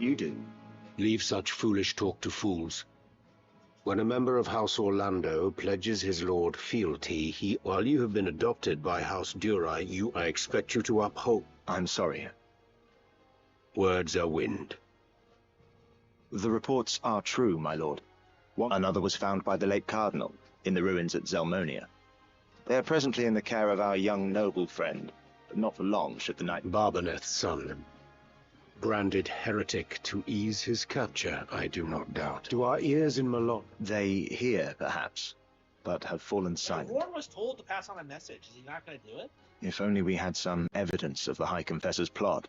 You do. Leave such foolish talk to fools. When a member of House Orlando pledges his lord fealty, while you have been adopted by House Durai, I expect you to uphold. I'm sorry. Words are wind. The reports are true, my lord. Another was found by the late Cardinal, in the ruins at Zelmonia. They are presently in the care of our young noble friend, but not for long should the night... Barbaneth's son. Branded heretic to ease his capture, I do not doubt. Do our ears in Malon? They hear, perhaps, but have fallen silent. Warren was told to pass on a message. Is he not going to do it? If only we had some evidence of the High Confessor's plot.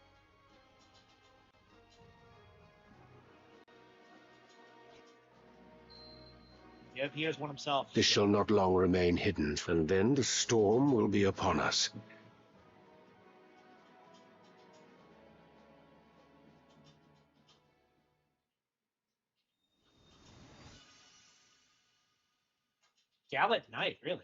Yeah, he has one himself. This shall not long remain hidden, and then the storm will be upon us. Gallant Knight, really.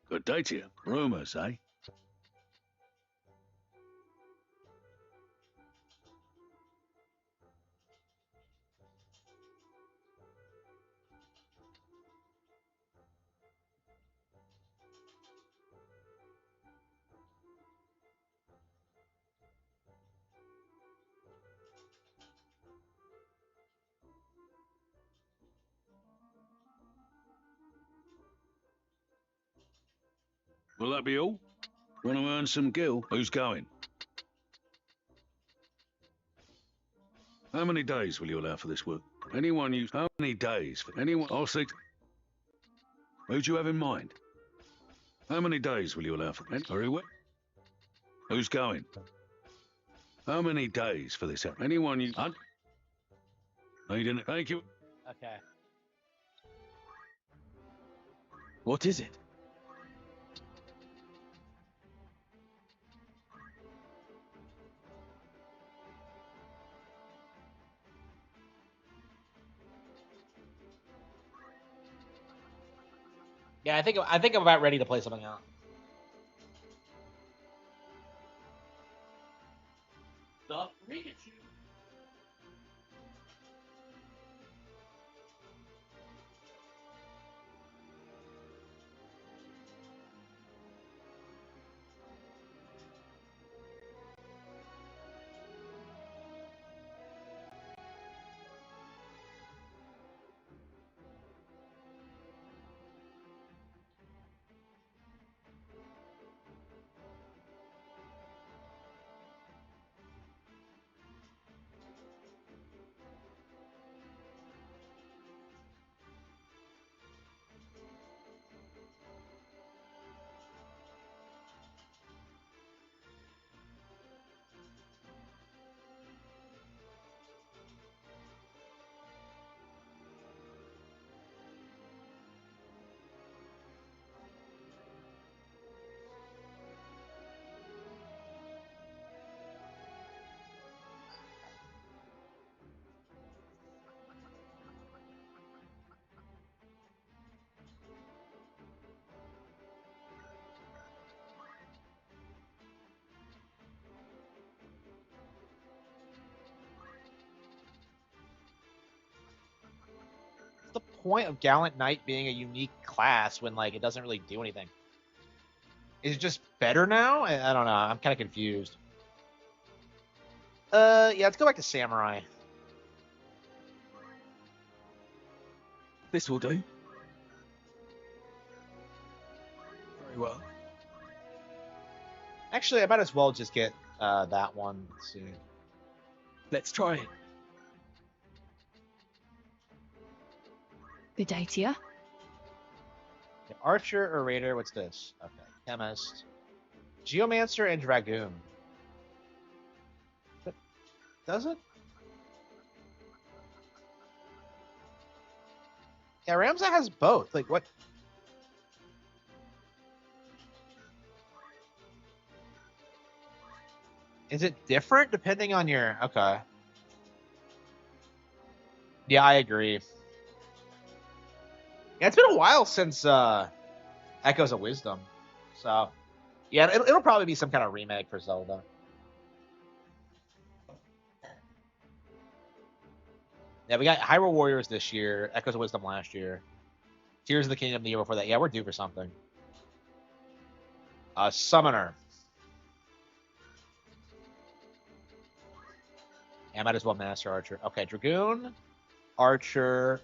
Good day to you. Rumors, eh? Will that be all? Want to earn some gil? Who's going? How many days will you allow for this work? Anyone you... How many days for anyone... I'll see... Who do you have in mind? How many days will you allow for... Very well. Who's going? How many days for this? Anyone you... Need in it. Thank you. Okay. What is it? Yeah, I think I'm about ready to play something out. The Pikachu. The point of Gallant Knight being a unique class when like it doesn't really do anything? Is it just better now? I don't know. I'm kind of confused. Yeah, let's go back to Samurai. This will do. Very well. Actually, I might as well just get that one soon. Let's try it. Good day to you. Okay, Archer or Raider? What's this? Okay, Chemist, Geomancer, and Dragoon. But does it? Yeah, Ramza has both. Like what? Is it different depending on your... Okay. Yeah, I agree. Yeah, it's been a while since Echoes of Wisdom. So, yeah, it'll probably be some kind of remake for Zelda. Yeah, we got Hyrule Warriors this year, Echoes of Wisdom last year, Tears of the Kingdom the year before that. Yeah, we're due for something. Summoner. Yeah, I might as well Master Archer. Okay, Dragoon, Archer,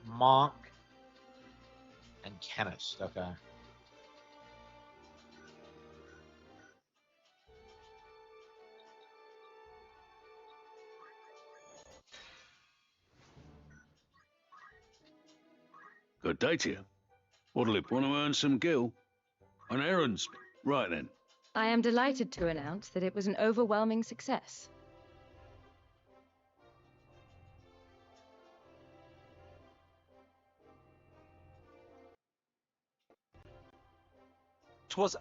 Monk, and Chemist. Okay. Good day to you. What'll it want to earn some gil? An errand's right then. I am delighted to announce that it was an overwhelming success. 'Twas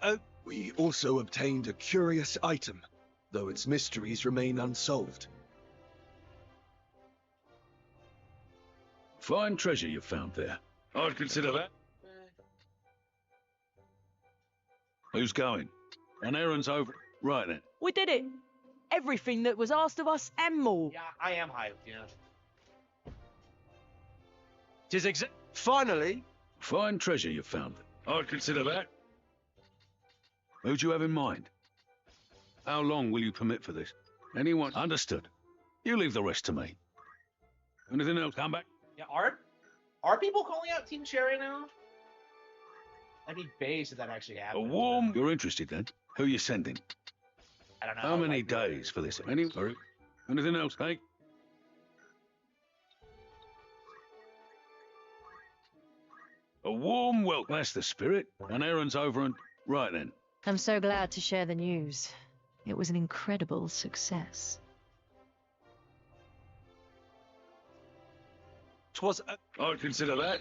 We also obtained a curious item, though its mysteries remain unsolved. Fine treasure you found there. I'd consider that. Who's going? An errand's over. Right then. We did it! Everything that was asked of us and more. Yeah, I am hyped, yeah. 'Tis Finally! Fine treasure you found. I'd consider that. Who'd you have in mind? How long will you permit for this? Anyone? Understood. You leave the rest to me. Anything else? Come back. Yeah, are people calling out Team Cherry now? I'd be based if that actually A happened. warm. You're interested then? Who you sending? I don't know. How many like, days for this? Anything else? Hey? A warm welcome. That's the spirit. An errand's over and... Right then. I'm so glad to share the news. It was an incredible success. 'Twas I'd consider that.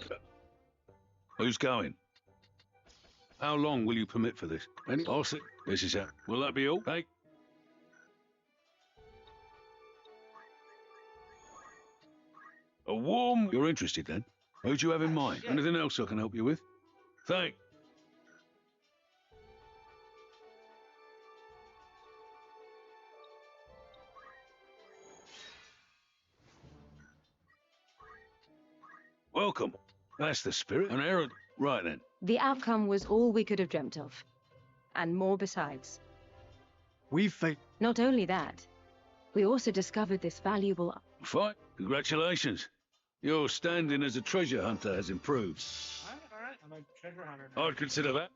Who's going? How long will you permit for this? I'll see. This is how. Will that be all? Hey? A warm... You're interested then? Who'd you have in mind? Anything else I can help you with? Thanks. Welcome. That's the spirit. An errand. Right then. The outcome was all we could have dreamt of. And more besides. Not only that, we also discovered this valuable... Fine. Congratulations. Your standing as a treasure hunter has improved. Alright. I'm a treasure hunter. I'd consider that.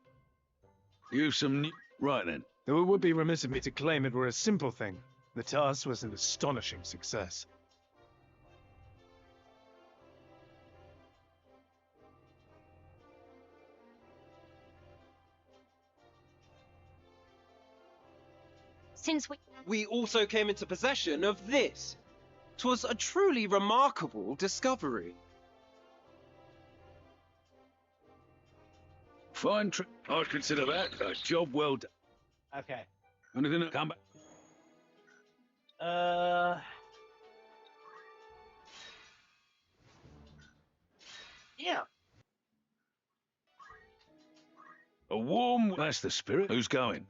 You've some new... Right then. Though it would be remiss of me to claim it were a simple thing, the task was an astonishing success. Since we also came into possession of this. 'Twas a truly remarkable discovery. Fine. I'd consider that a job well done. Okay. Anything else? Come back. Yeah. A warm... That's the spirit. Who's going?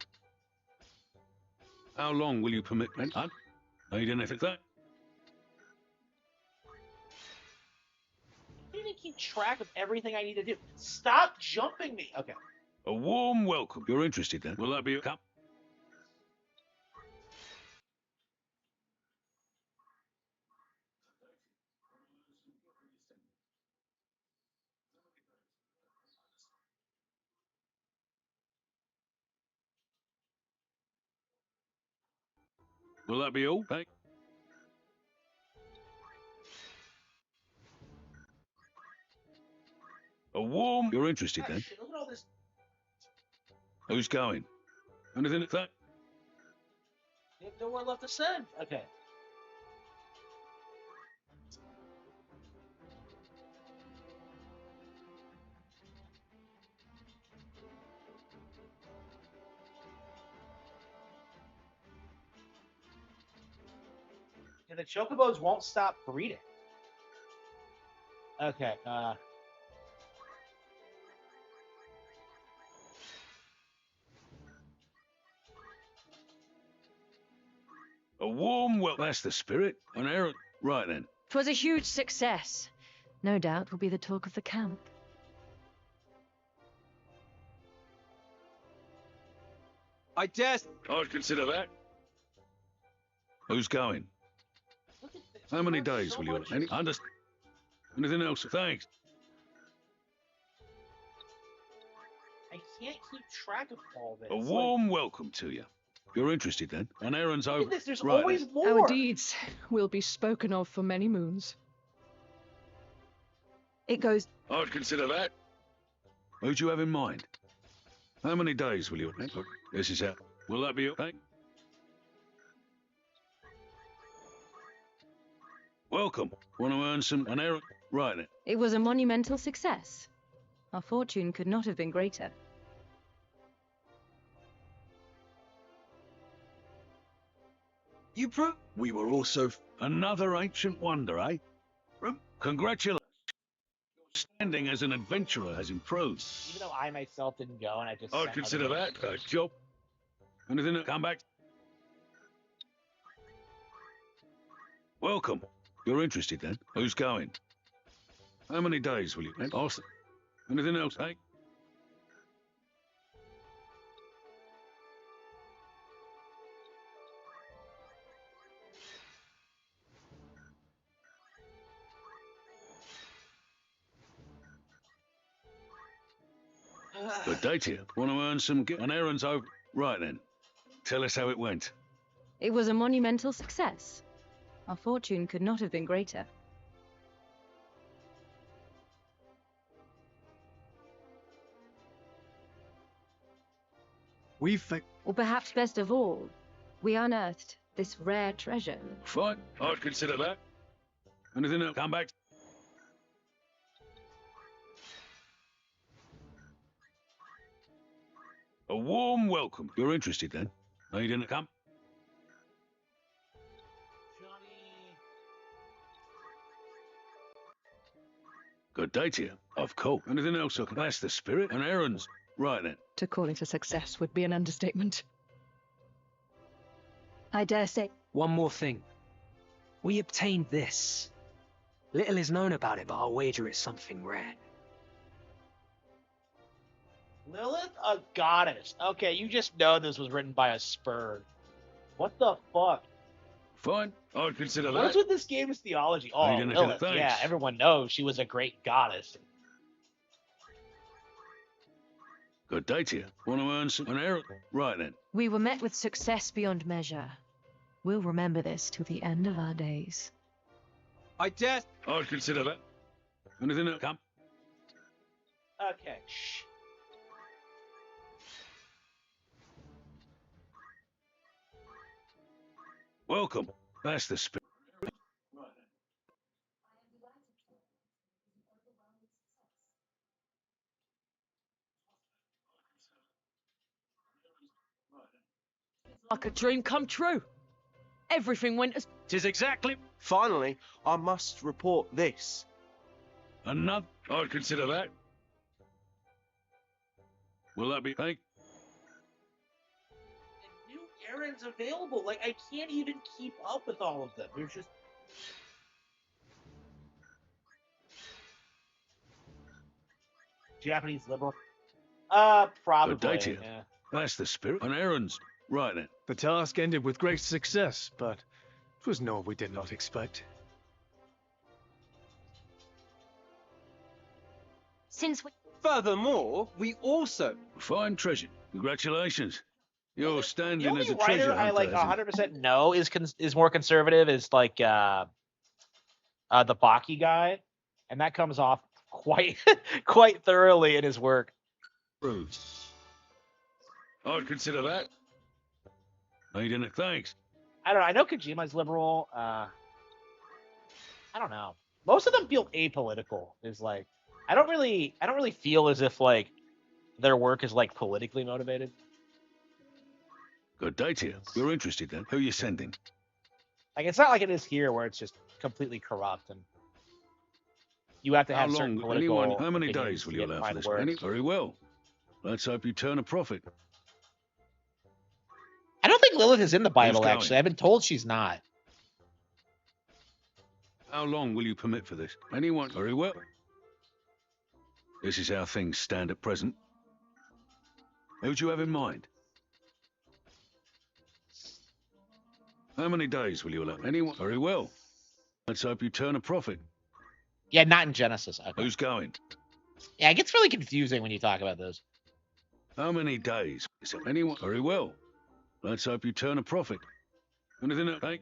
How long will you permit me? Need anything? That? I need to keep track of everything I need to do. Stop jumping me. Okay. A warm welcome. You're interested then? Will that be a cup? Will that be all? Hey? A warm... You're interested then? Shit, look at all this. Who's going? Anything? That? You have nowhere left to send. Okay. Yeah, the chocobos won't stop breeding. Okay, A warm welcome. That's the spirit. An errand. Right then. 'Twas a huge success. No doubt will be the talk of the camp. I dare. I'd consider that. Who's going? look at this. How many There's days so will you... much- Anything else? Thanks. I can't keep track of all this. A warm welcome to you. If you're interested then. An errand's Look over. at this. There's Right always then. more. Our deeds will be spoken of for many moons. It goes. I'd consider that. Who do you have in mind? How many days will you... This is how... Will that be... Hey? Welcome. Want to earn an errand? Right then. It was a monumental success. Our fortune could not have been greater. You prove. We were also... Another ancient wonder, eh? Congratulations. Your standing as an adventurer has improved. Even though I myself didn't go, and I just. I'd sent consider other that a job. Anything to come back? Welcome. You're interested then? Who's going? How many days will you... Ask. Anything else, eh? Good day to you. Want to earn an errand's over? Right then. Tell us how it went. It was a monumental success. Our fortune could not have been greater. Or perhaps best of all, we unearthed this rare treasure. Fine. I'd consider that. Anything else? Come back. A warm welcome. You're interested then? No, you didn't come? Johnny. Good day to you. Of course. Anything else? That's the spirit. And errands. Right then. To call it a success would be an understatement. I dare say. One more thing. We obtained this. Little is known about it, but I'll wager it's something rare. Lilith, a goddess. Okay, you just know this was written by a spur. What the fuck? Fine. I'd consider What's that. with this game's theology? Oh, you didn't Lilith. thanks. Yeah, everyone knows she was a great goddess. Good day to you. Want to earn an errand? Right then. We were met with success beyond measure. We'll remember this till the end of our days. I dare. I'd consider that. Anything else? Come. Okay, shh. Welcome. That's the spirit. Like a dream come true. Everything went as... Tis exactly Finally, I must report this. another. I'd consider that. Will that be? Hey, And new errands available. Like, I can't even keep up with all of them. There's just. Japanese liberal. Probably. good day to you. Yeah. That's the spirit. And errands. Right then. The task ended with great success, but it was naught we did not expect. Since we... Furthermore, we also. Fine treasure. Congratulations. You're The standing only as a writer treasure I hunter. like as in- 100% know is more conservative is like the Baki guy, and that comes off quite quite thoroughly in his work. I'd consider that. No, you didn't. Thanks. I don't know. I know Kojima's liberal. I don't know. Most of them feel apolitical. Is like I don't really feel as if like their work is like politically motivated. Good day to you. You're interested then? Who you sending? Like, it's not like it is here where it's just completely corrupt and you have to How have certain long? political How many opinions days will to you get allow for final this? word. Very well. Let's hope you turn a profit. I don't think Lilith is in the Bible, going? actually. I've been told she's not. How long will you permit for this? Anyone? Very well. This is how things stand at present. Who do you have in mind? How many days will you allow? Anyone? Very well. Let's hope you turn a profit. Yeah, not in Genesis. Okay. Who's going? Yeah, it gets really confusing when you talk about this. How many days? Is it anyone? Very well. Let's hope you turn a profit. Anything else? Hey?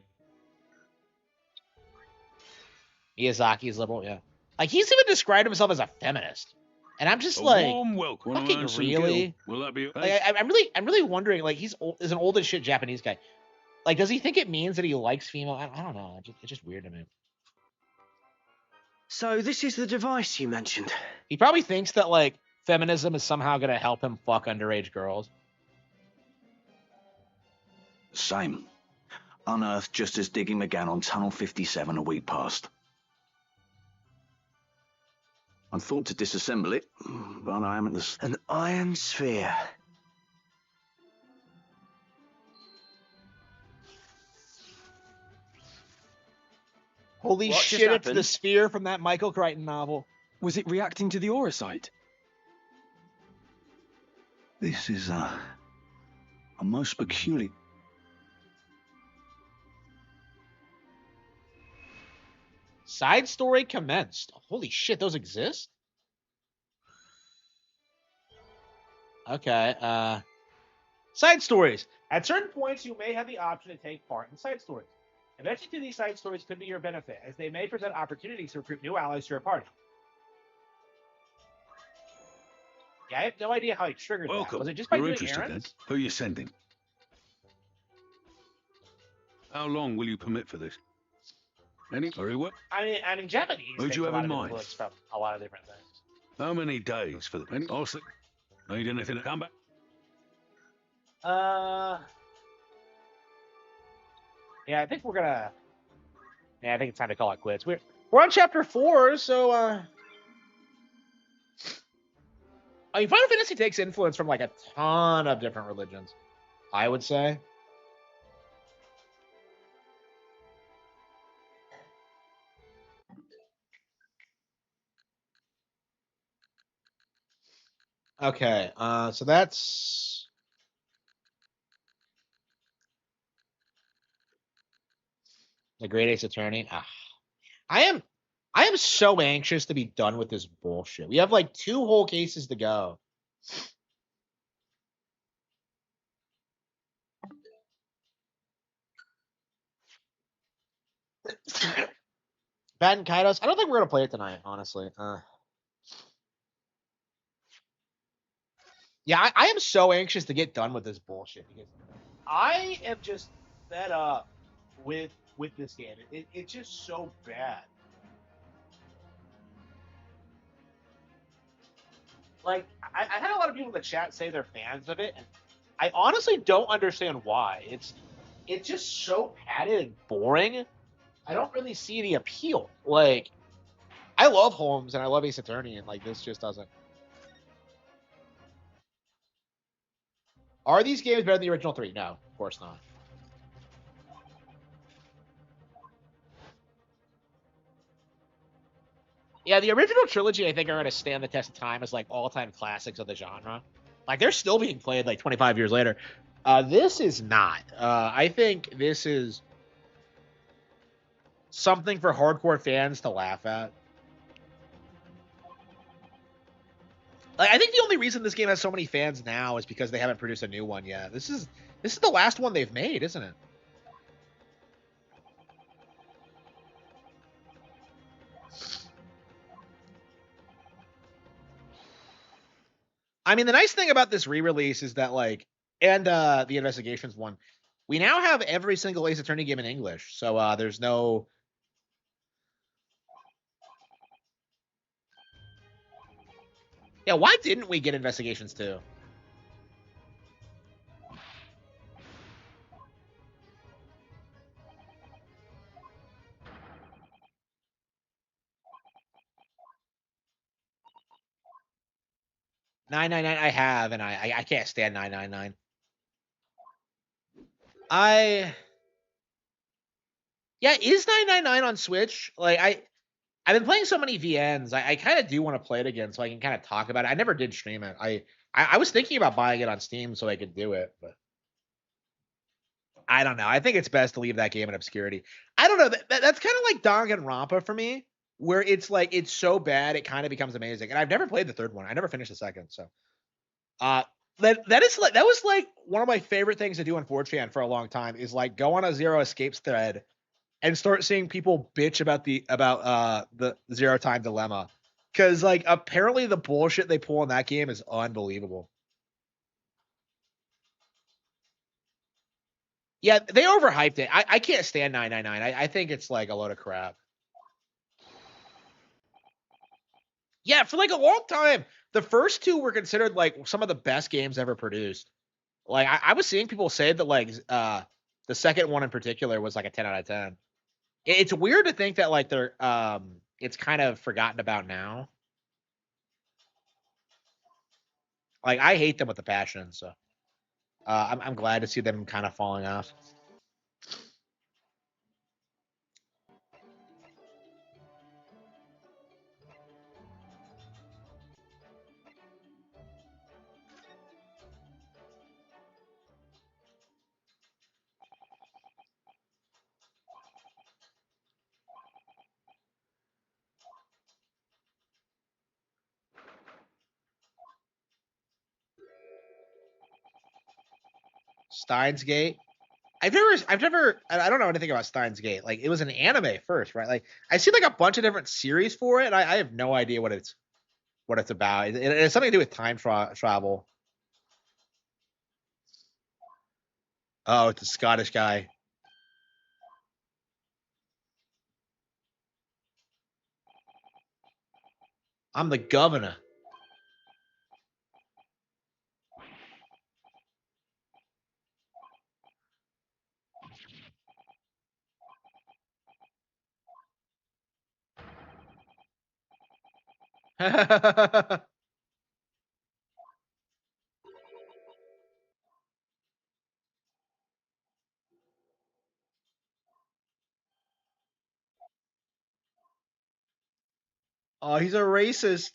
Miyazaki's liberal, yeah. Like, he's even described himself as a feminist. And I'm just A like, warm welcome. fucking really? Will that be? Like, I'm really wondering, like, he's an old as shit Japanese guy. Like, does he think it means that he likes female? I don't know. It's just weird to me. So this is the device you mentioned. He probably thinks that, like, feminism is somehow going to help him fuck underage girls. Same. Unearthed just as digging began on Tunnel 57 a week past. I thought to disassemble it, but I am at the... An iron sphere. Holy What just shit, it's happened? the sphere from that Michael Crichton novel. Was it reacting to the aurosite? This is a most peculiar... Side story commenced. Holy shit, those exist? Okay, side stories. At certain points, you may have the option to take part in side stories. Eventually, these side stories could be your benefit, as they may present opportunities to recruit new allies to your party. Yeah, I have no idea how he triggered Welcome. that. Was it just by You're doing interested errands? then? Who are you sending? How long will you permit for this? Any? Very well. I mean, Japanese Who'd takes you a have lot in of mind? influence from a lot of different things. How many days for the... Any? I'll see. Need anything to come back? Yeah, I think we're gonna. Yeah, I think it's time to call it quits. We're on chapter 4, so I mean, Final Fantasy takes influence from like a ton of different religions, I would say. Okay, so that's the Great Ace Attorney. I am so anxious to be done with this bullshit. We have like 2 whole cases to go. Bat and Kaidos. I don't think we're gonna play it tonight, honestly. Yeah, I am so anxious to get done with this bullshit because I am just fed up with this game. It's just so bad. Like, I had a lot of people in the chat say they're fans of it, and I honestly don't understand why. It's just so padded and boring. I don't really see the appeal. Like, I love Holmes and I love Ace Attorney, and like this just doesn't. Are these games better than the original 3? No, of course not. Yeah, the original trilogy, I think, are going to stand the test of time as like all-time classics of the genre. Like, they're still being played like 25 years later. This is not. I think this is something for hardcore fans to laugh at. Like, I think the only reason this game has so many fans now is because they haven't produced a new one yet. This is the last one they've made, isn't it? I mean, the nice thing about this re-release is that, like, and the Investigations one, we now have every single Ace Attorney game in English. So there's no... Yeah, why didn't we get Investigations 2? 999 I have, and I can't stand 999. Yeah, is 999 on Switch? Like I've been playing so many VNs. I kind of do want to play it again so I can kind of talk about it. I never did stream it. I was thinking about buying it on Steam so I could do it, but I don't know. I think it's best to leave that game in obscurity. I don't know. That's kind of like Danganronpa for me, where it's like it's so bad it kind of becomes amazing. And I've never played the third one. I never finished the second. So, uh, that was like one of my favorite things to do on 4chan for a long time is like go on a Zero Escapes thread and start seeing people bitch about the Zero Time Dilemma, because like apparently the bullshit they pull in that game is unbelievable. Yeah, they overhyped it. I can't stand 999. I think it's like a load of crap. Yeah, for like a long time, the first two were considered like some of the best games ever produced. Like I was seeing people say that like the second one in particular was like a 10 out of 10. It's weird to think that like they're it's kind of forgotten about now. Like I hate them with a passion, so I'm glad to see them kind of falling off. Steins Gate. I don't know anything about Steins Gate. Like it was an anime first, right? Like I've seen like a bunch of different series for it. And I have no idea what it's about. It's something to do with time travel. Oh, it's a Scottish guy. I'm the governor. Oh, he's a racist.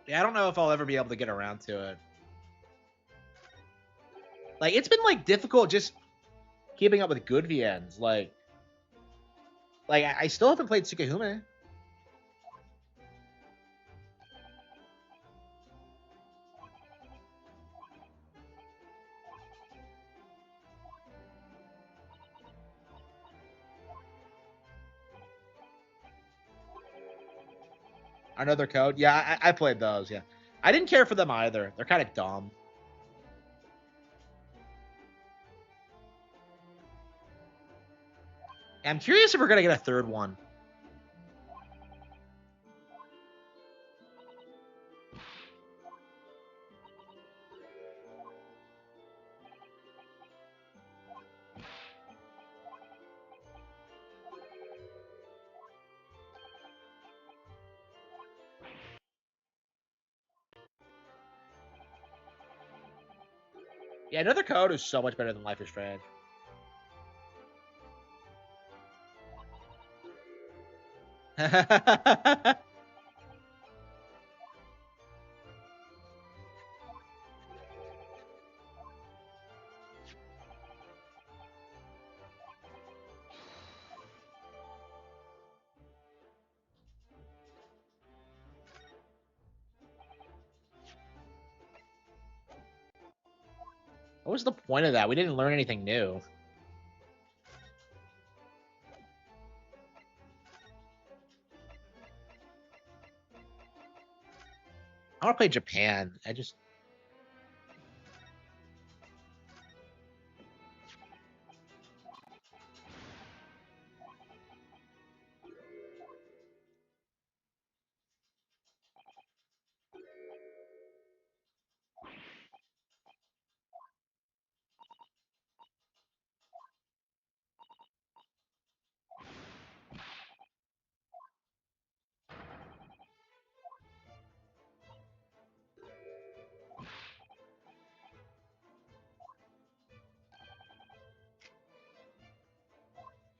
Yeah, I don't know if I'll ever be able to get around to it. Like it's been like difficult just keeping up with good VNs. Like I still haven't played Tsukihime. Another Code. Yeah, I played those. Yeah, I didn't care for them either. They're kind of dumb. I'm curious if we're gonna get a third one. Yeah, Another Code is so much better than Life is Strange. What was the point of that? We didn't learn anything new. I want to play Japan. I just...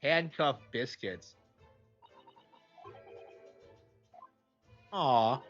Handcuff biscuits. Aw.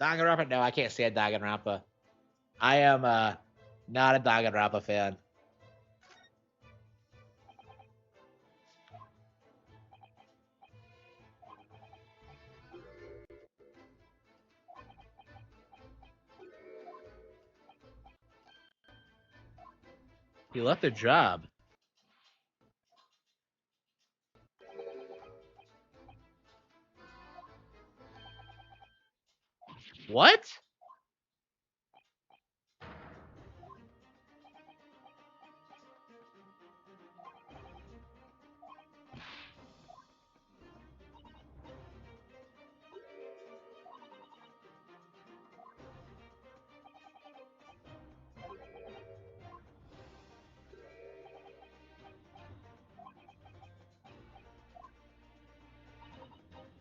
Danganronpa? No, I can't stand Danganronpa. I am not a Danganronpa fan. He left a job. What?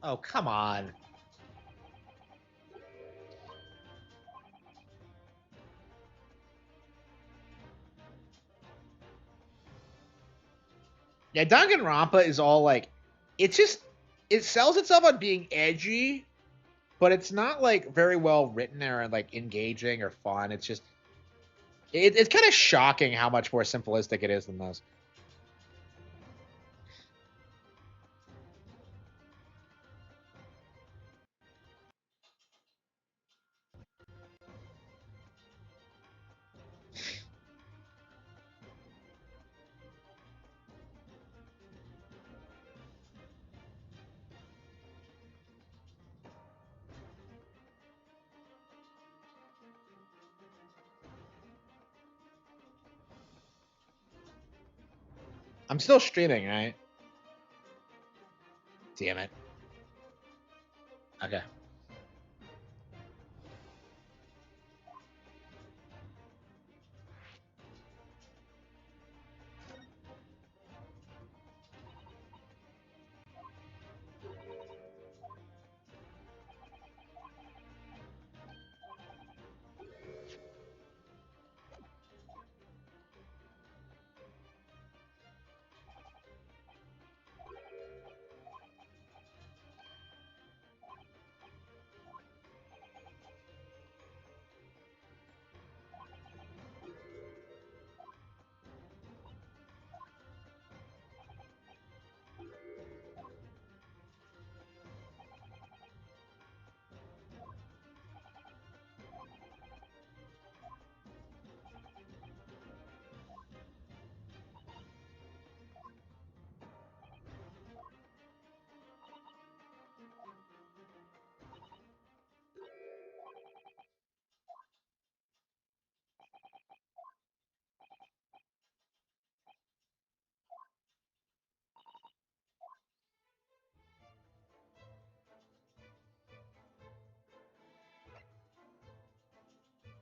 Oh, come on. Yeah, Danganronpa is all like, it's just, it sells itself on being edgy, but it's not like very well written or like engaging or fun. It's just, it's kind of shocking how much more simplistic it is than those. I'm still streaming, right? Damn it. Okay.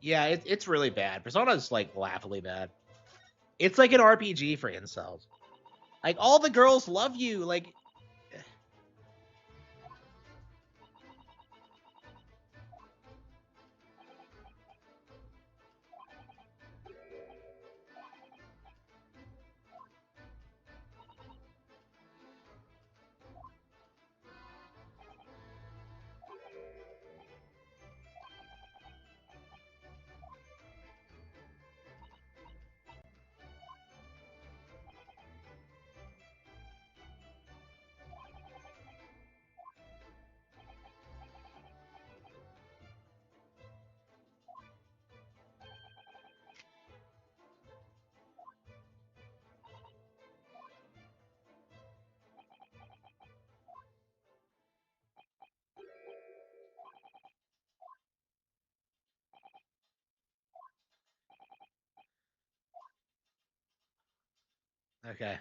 Yeah, it's really bad. Persona's like laughably bad. It's like an RPG for incels. Like all the girls love you. Like okay.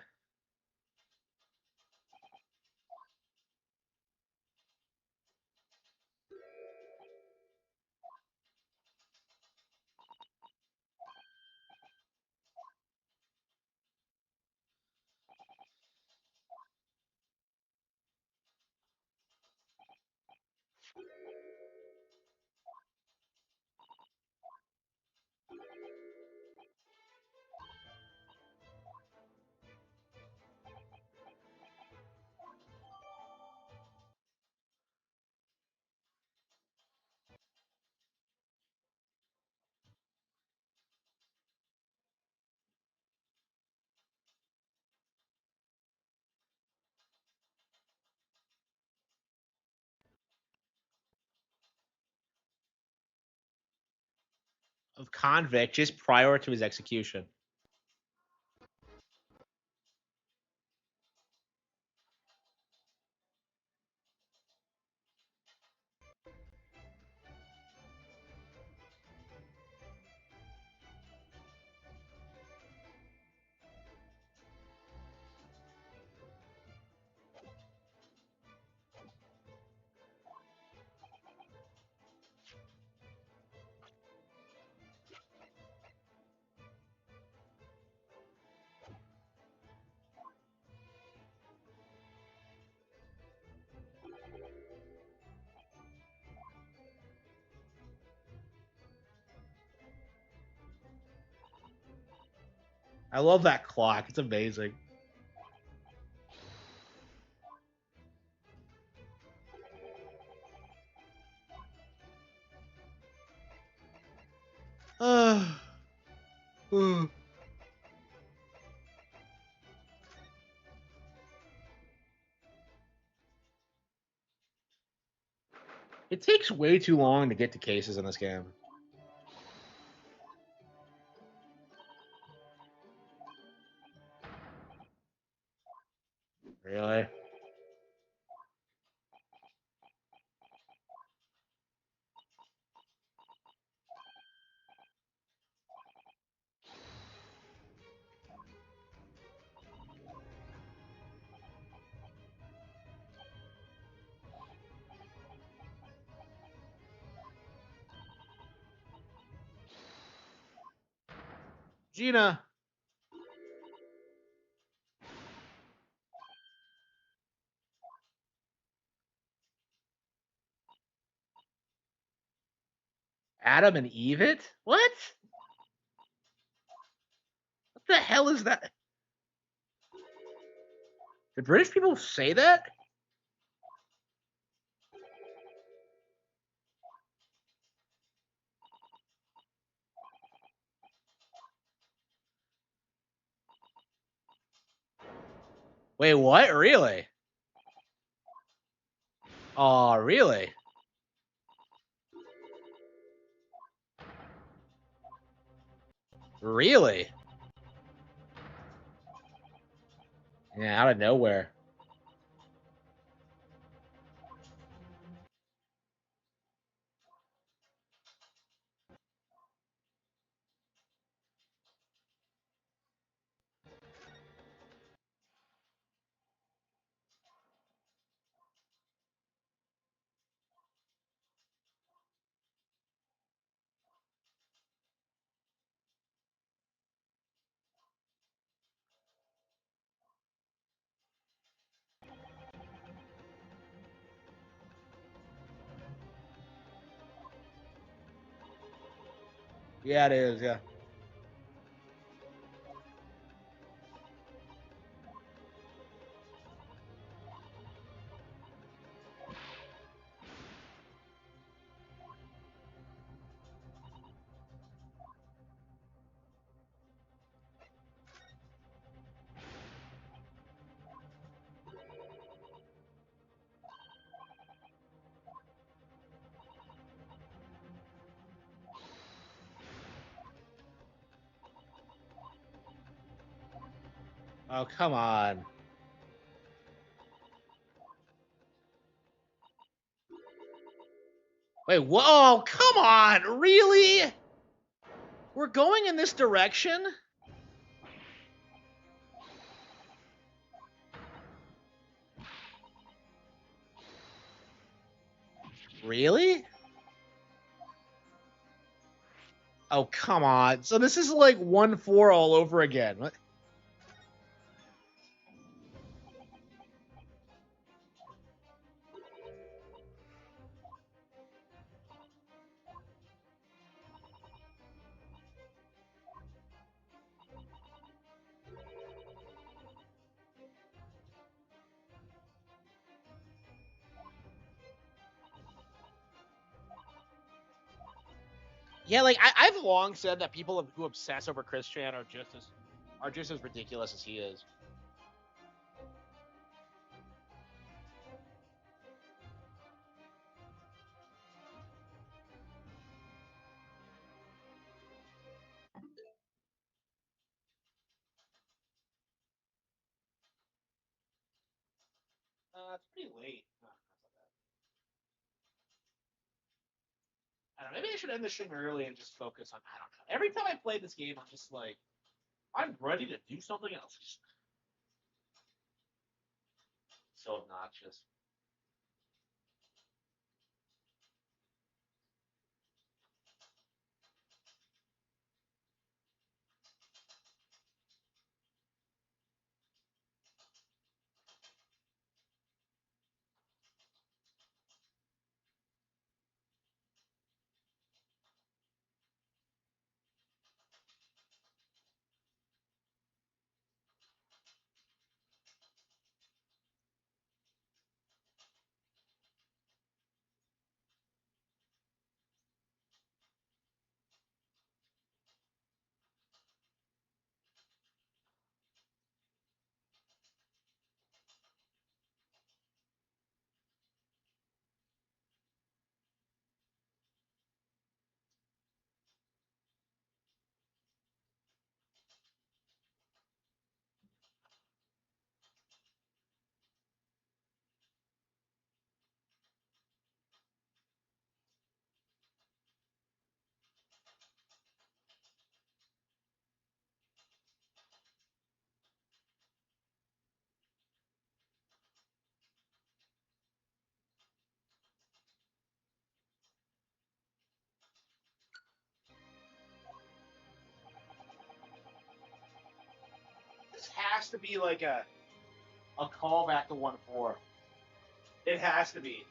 Of convict just prior to his execution. I love that clock. It's amazing. It takes way too long to get to cases in this game. Really? Gina. Adam and Eve it? What? What the hell is that? Did British people say that? Wait, what? Really? Oh, really? Really? Yeah, out of nowhere. Yeah, it is. Yeah. Oh, come on. Wait, whoa, come on, really? We're going in this direction? Really? Oh, come on. So this is like 1-4 all over again. What? Yeah, like I've long said that people who obsess over Christian are just as ridiculous as he is. It's pretty late. I don't know. Maybe I should end the stream early and just focus on. I don't know. Every time I play this game, I'm just like, I'm ready to do something else. Just so obnoxious. This has to be like a callback to 1-4. It has to be.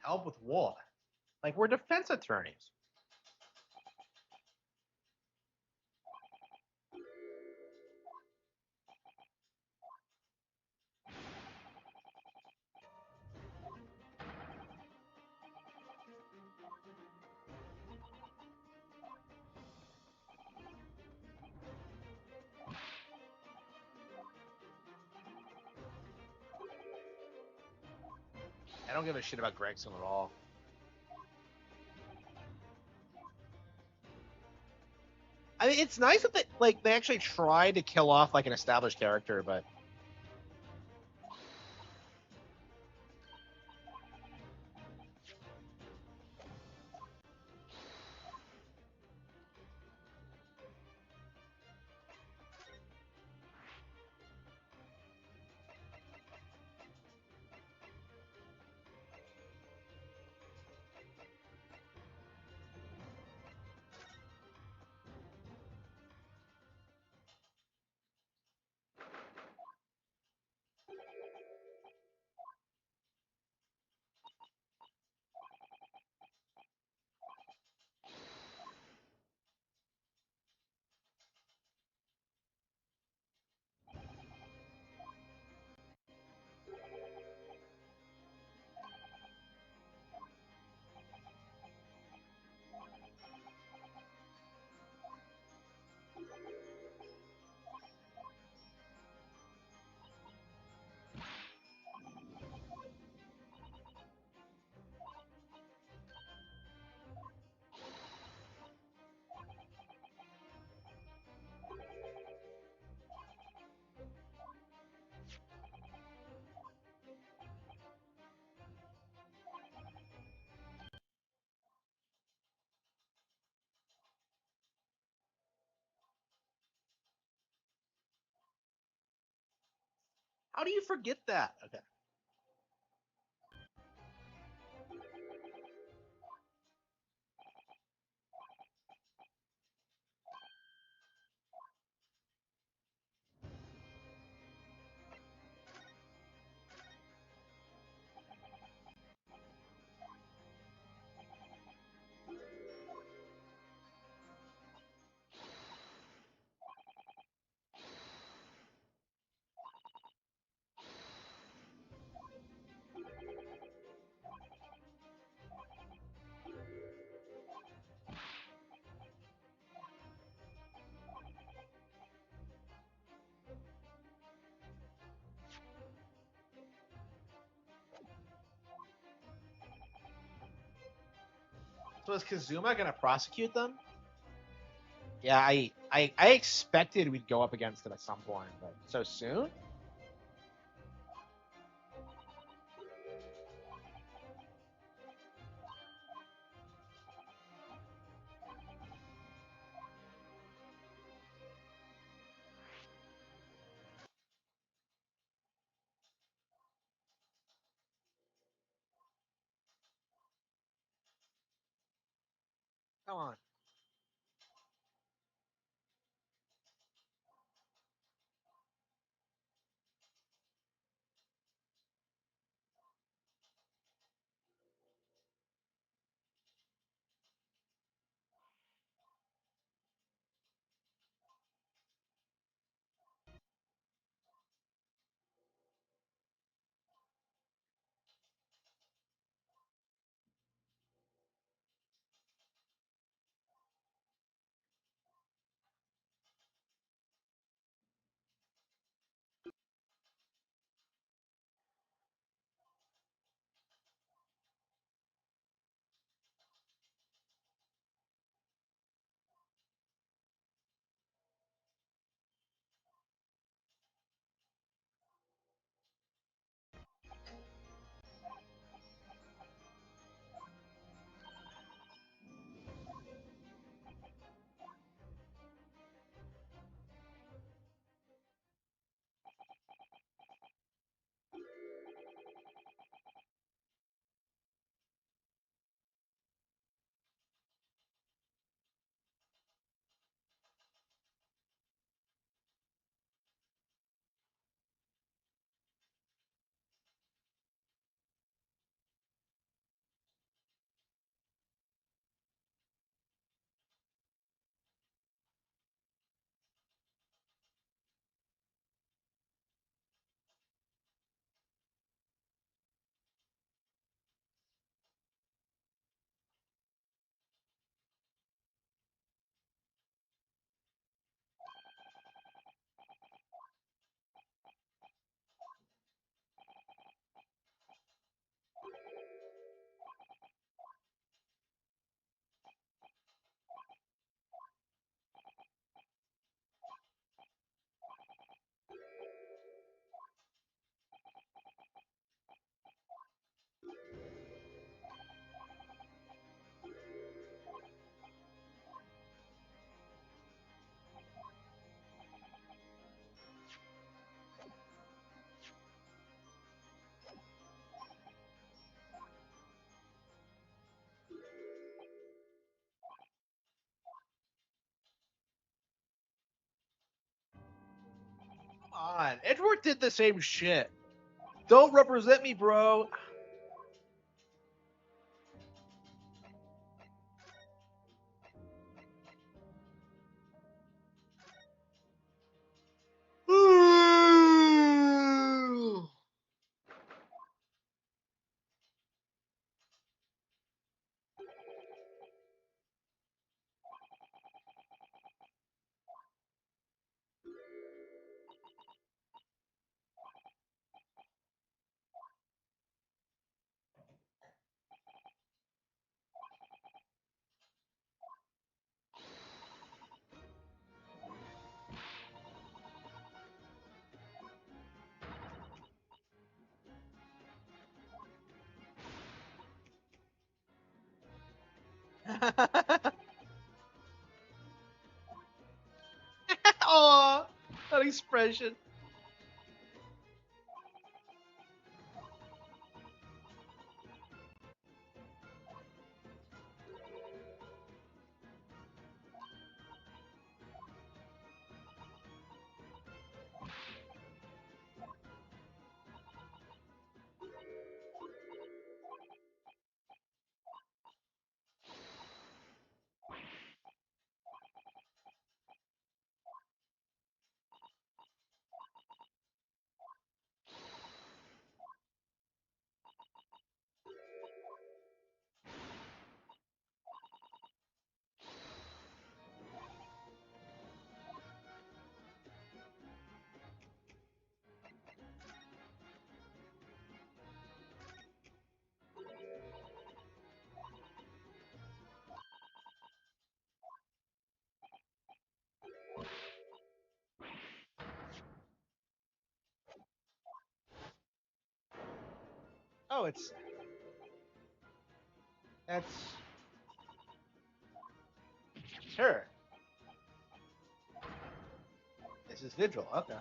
Help with what? Like, we're defense attorneys. I don't give a shit about Gregson at all. I mean, it's nice that they actually tried to kill off like an established character, but how do you forget that? Okay. So is Kazuma gonna prosecute them? Yeah, I expected we'd go up against it at some point, but so soon? Come on. Edward did the same shit. Don't represent me, bro. Oh, that expression. Oh, that's sure. This is Vigil. Okay.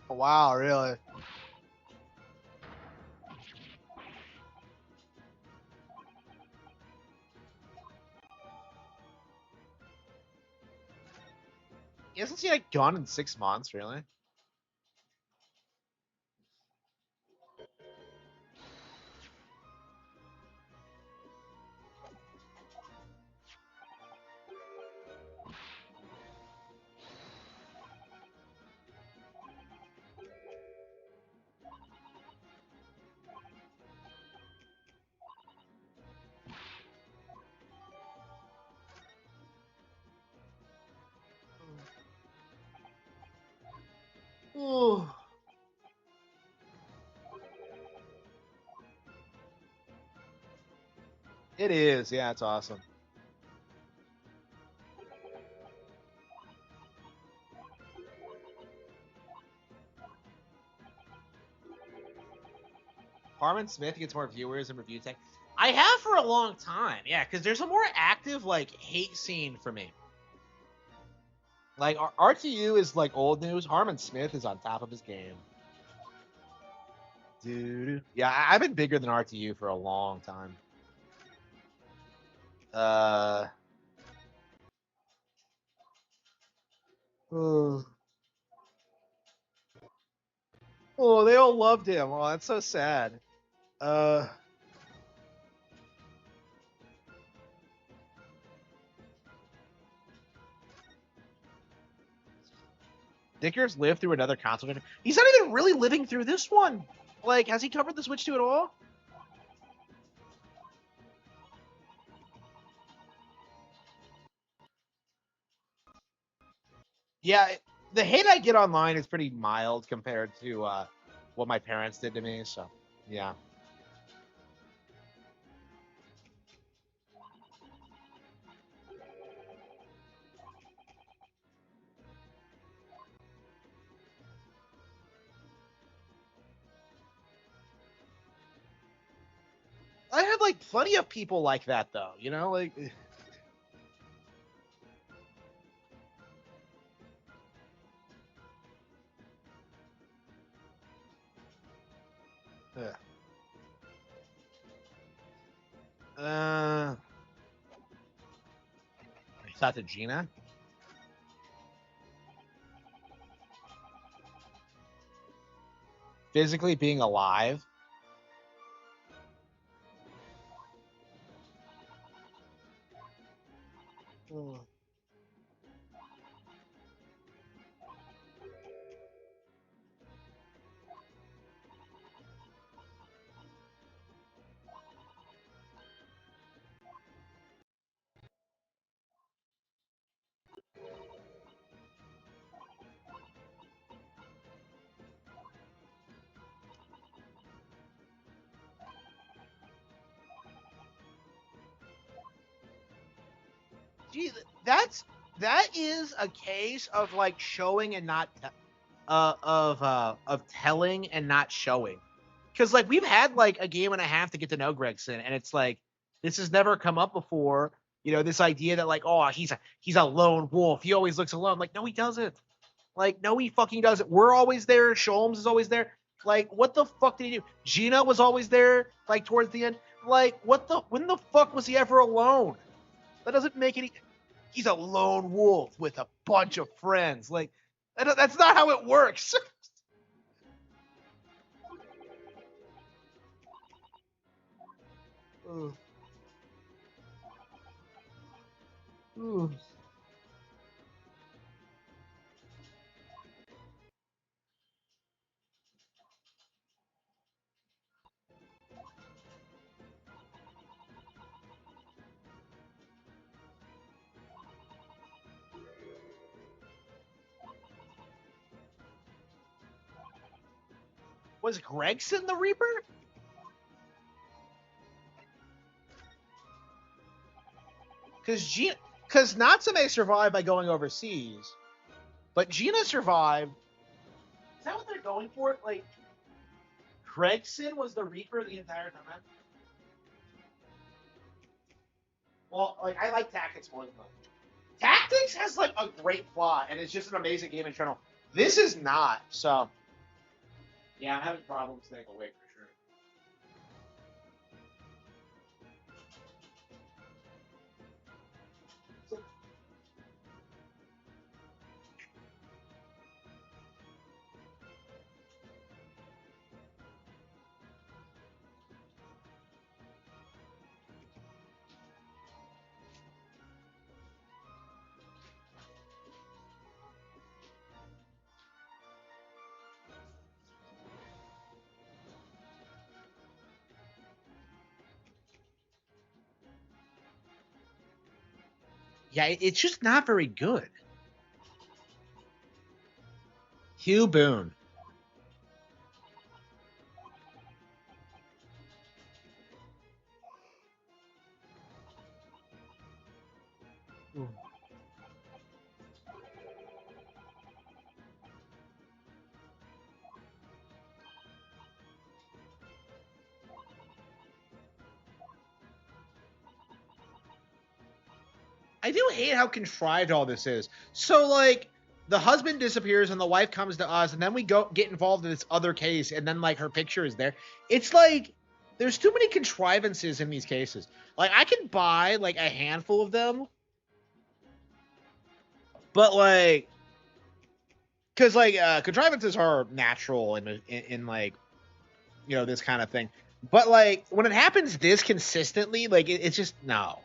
Wow, really? Isn't he like gone in 6 months? Really? Ooh. It is. Yeah, it's awesome. Harman Smith gets more viewers and review tech. I have for a long time, yeah, because there's a more active like hate scene for me. Like RTU is like old news. Harman Smith is on top of his game. Dude, yeah, I've been bigger than RTU for a long time. Oh, they all loved him. Oh, that's so sad. Dicker's lived through another console. He's not even really living through this one. Like, has he covered the Switch 2 at all? Yeah, the hate I get online is pretty mild compared to what my parents did to me. So, yeah. I had like plenty of people like that though, you know, like I thought to Gina. Physically being alive. Gee, that is a case of like showing and not of telling and not showing. Because like we've had like a game and a half to get to know Gregson, and it's like this has never come up before. You know, this idea that like, oh, he's a lone wolf. He always looks alone. Like, no, he doesn't. Like, no, he fucking doesn't. We're always there. Sholmes is always there. Like, what the fuck did he do? Gina was always there. Like towards the end. Like, when the fuck was he ever alone? That doesn't make any. He's a lone wolf with a bunch of friends. Like, that's not how it works. Ooh. Ooh. Was Gregson the Reaper? Because Natsume survived by going overseas, but Gina survived. Is that what they're going for? Like, Gregson was the Reaper the entire time? Well, like, I like Tactics more than that. Tactics has, like, a great plot, and it's just an amazing game in general. This is not, so... Yeah, I'm having problems staying awake, for sure. Yeah, it's just not very good. Hugh Boone. I do hate how contrived all this is. So, like, the husband disappears and the wife comes to us, and then we get involved in this other case, and then, like, her picture is there. It's like, There's too many contrivances in these cases. Like, I can buy, like, a handful of them. But, like... Because, like, contrivances are natural in, like, you know, this kind of thing. But, like, when it happens this consistently, like, it's just... No.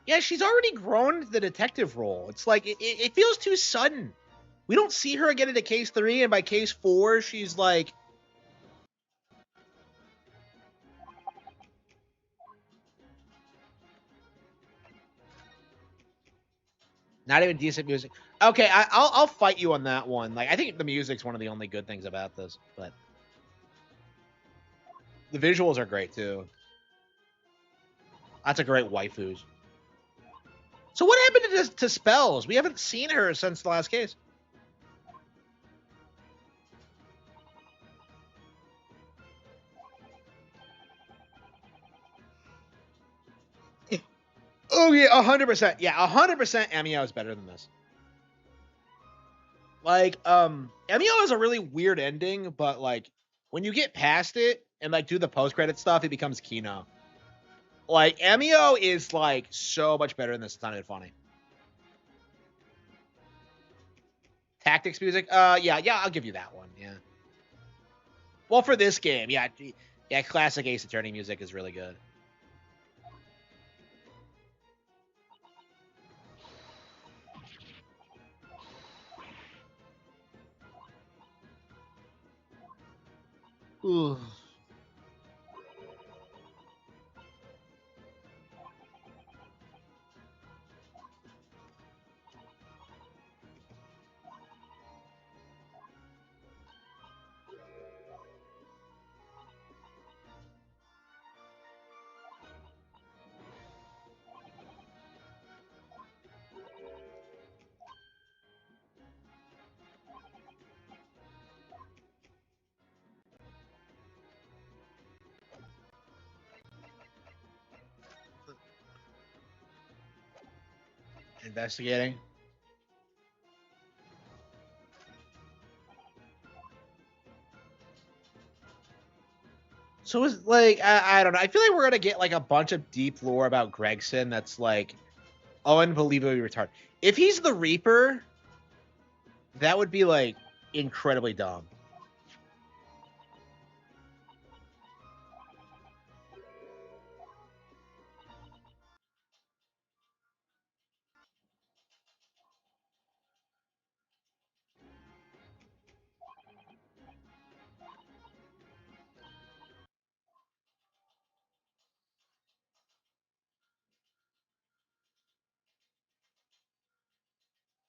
Yeah, she's already grown into the detective role. It's like, it feels too sudden. We don't see her again into case 3, and by case 4, she's like... Not even decent music. Okay, I'll fight you on that one. Like, I think the music's one of the only good things about this, but... The visuals are great, too. That's a great waifus. So what happened to Spells? We haven't seen her since the last case. Oh, yeah, 100%. Yeah, 100% Amio is better than this. Like, Amio has a really weird ending, but, like, when you get past it and, like, do the post-credit stuff, it becomes Kino. Like, Amio is, like, so much better than this. It's not even funny. Tactics music? Yeah, I'll give you that one, yeah. Well, for this game, yeah, classic Ace Attorney music is really good. Ooh. Investigating. So it's like, I don't know. I feel like we're gonna get like a bunch of deep lore about Gregson that's like unbelievably retarded. If he's the Reaper, that would be like incredibly dumb.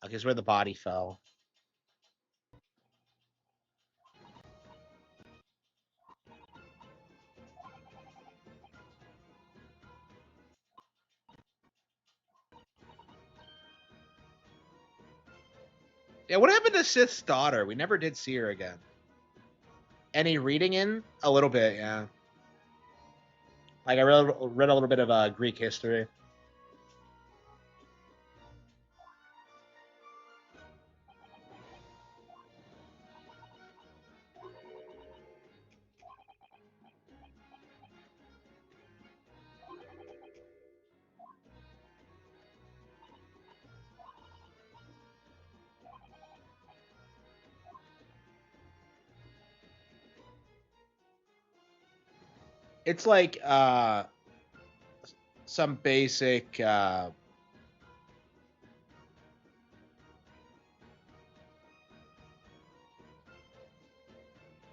Okay, here's where the body fell. Yeah, what happened to Sith's daughter? We never did see her again. Any reading in? A little bit, yeah. Like, I read a little bit of Greek history. It's like some basic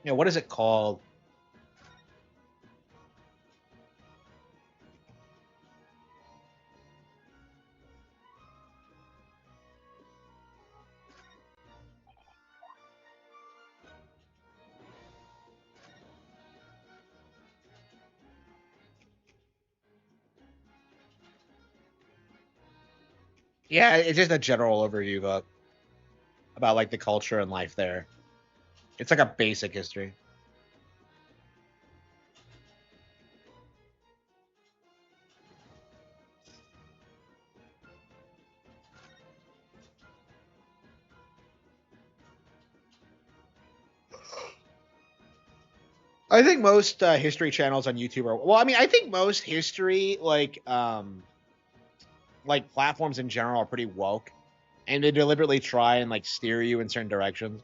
what is it called? Yeah, it's just a general overview about like the culture and life there. It's like a basic history. I think most history channels on YouTube are well. I mean, I think most history like platforms in general are pretty woke, and they deliberately try and like steer you in certain directions.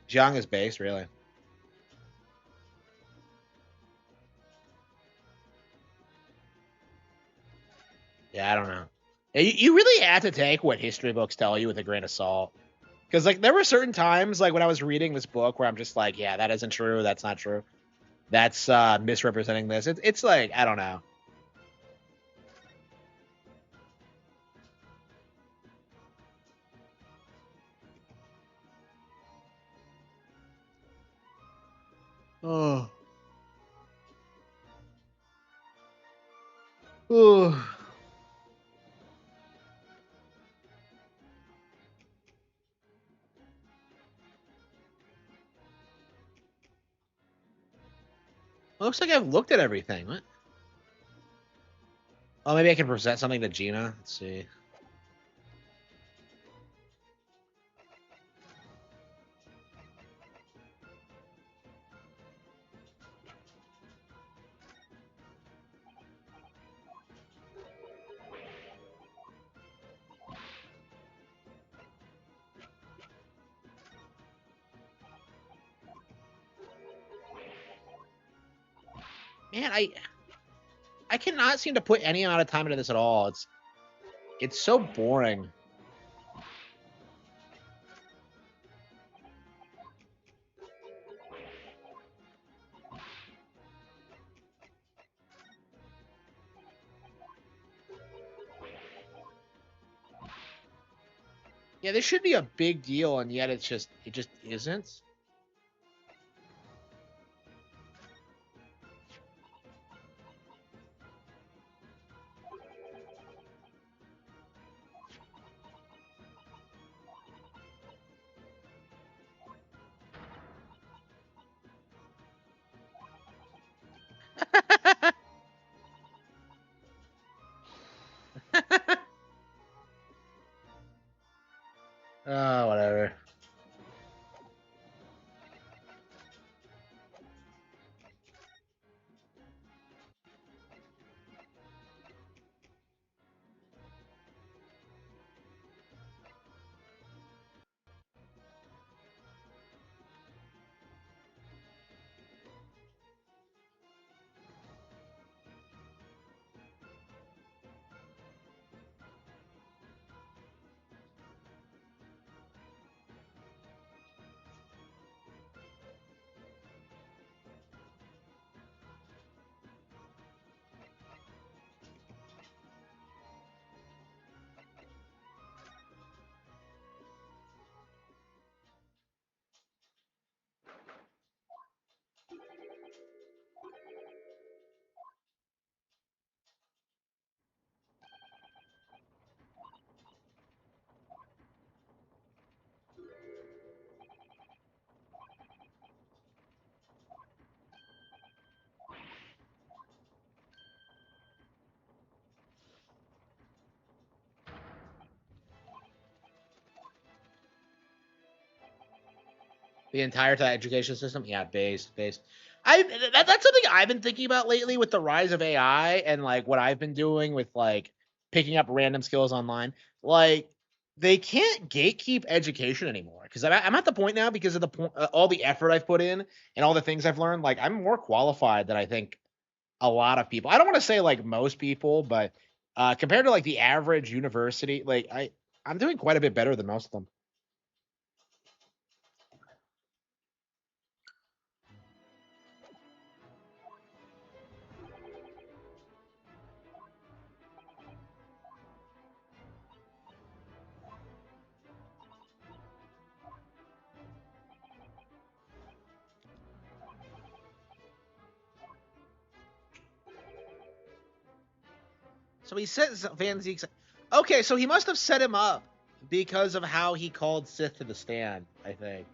Jiang is based, really. Yeah, I don't know. You really have to take what history books tell you with a grain of salt. Because like there were certain times like when I was reading this book where I'm just like, yeah, that isn't true. That's not true. That's misrepresenting this. It's like I don't know. Oh. Oh. Looks like I've looked at everything. What? Oh, maybe I can present something to Gina. Let's see. Man, I cannot seem to put any amount of time into this at all. It's so boring. Yeah, this should be a big deal, and yet it just isn't. Oh, whatever. The entire education system, yeah, based. That's something I've been thinking about lately with the rise of AI and like what I've been doing with like picking up random skills online. Like they can't gatekeep education anymore because I'm at the point now because of the all the effort I've put in and all the things I've learned. Like I'm more qualified than I think a lot of people. I don't want to say like most people, but compared to like the average university, like I'm doing quite a bit better than most of them. So he says Van Zeke's. Okay, so he must have set him up because of how he called Sith to the stand, I think.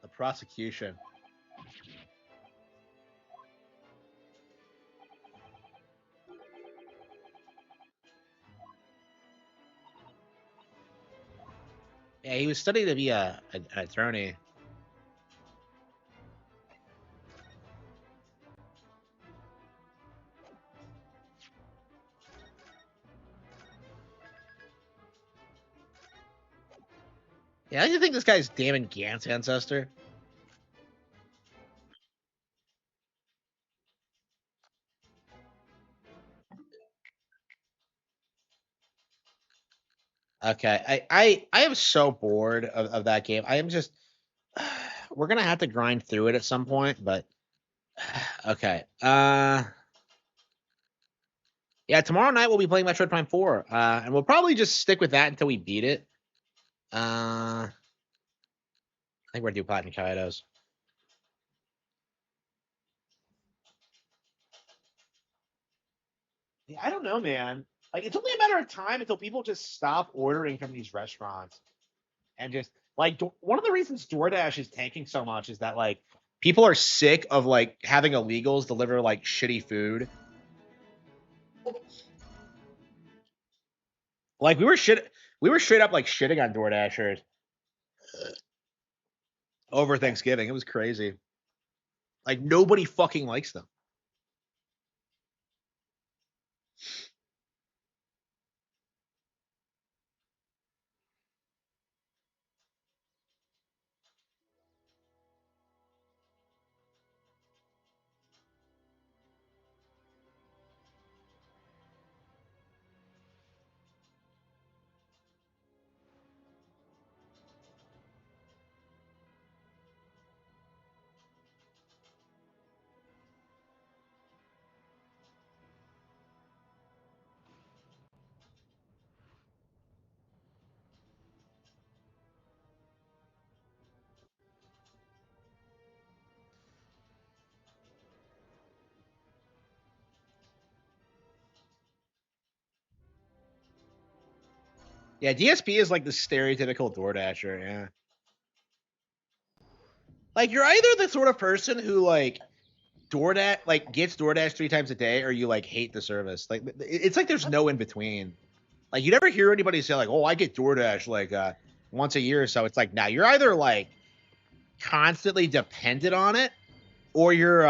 The prosecution. Yeah, he was studying to be an attorney. Yeah, I think this guy's Damon Gant's ancestor. Okay, I am so bored of that game. I am just. We're gonna have to grind through it at some point, but okay. Yeah, tomorrow night we'll be playing Metroid Prime 4, and we'll probably just stick with that until we beat it. I think we're gonna do Platinum Kaidos. Yeah, I don't know, man. Like, it's only a matter of time until people just stop ordering from these restaurants and just like one of the reasons DoorDash is tanking so much is that like people are sick of like having illegals deliver like shitty food. Like we were straight up like shitting on DoorDashers over Thanksgiving. It was crazy. Like nobody fucking likes them. Yeah, DSP is like the stereotypical DoorDasher, yeah. Like you're either the sort of person who like DoorDash like gets DoorDash 3 times a day or you like hate the service. Like it's like there's no in between. Like you never hear anybody say like, "Oh, I get DoorDash like once a year or so." It's like now you're either like constantly dependent on it or you're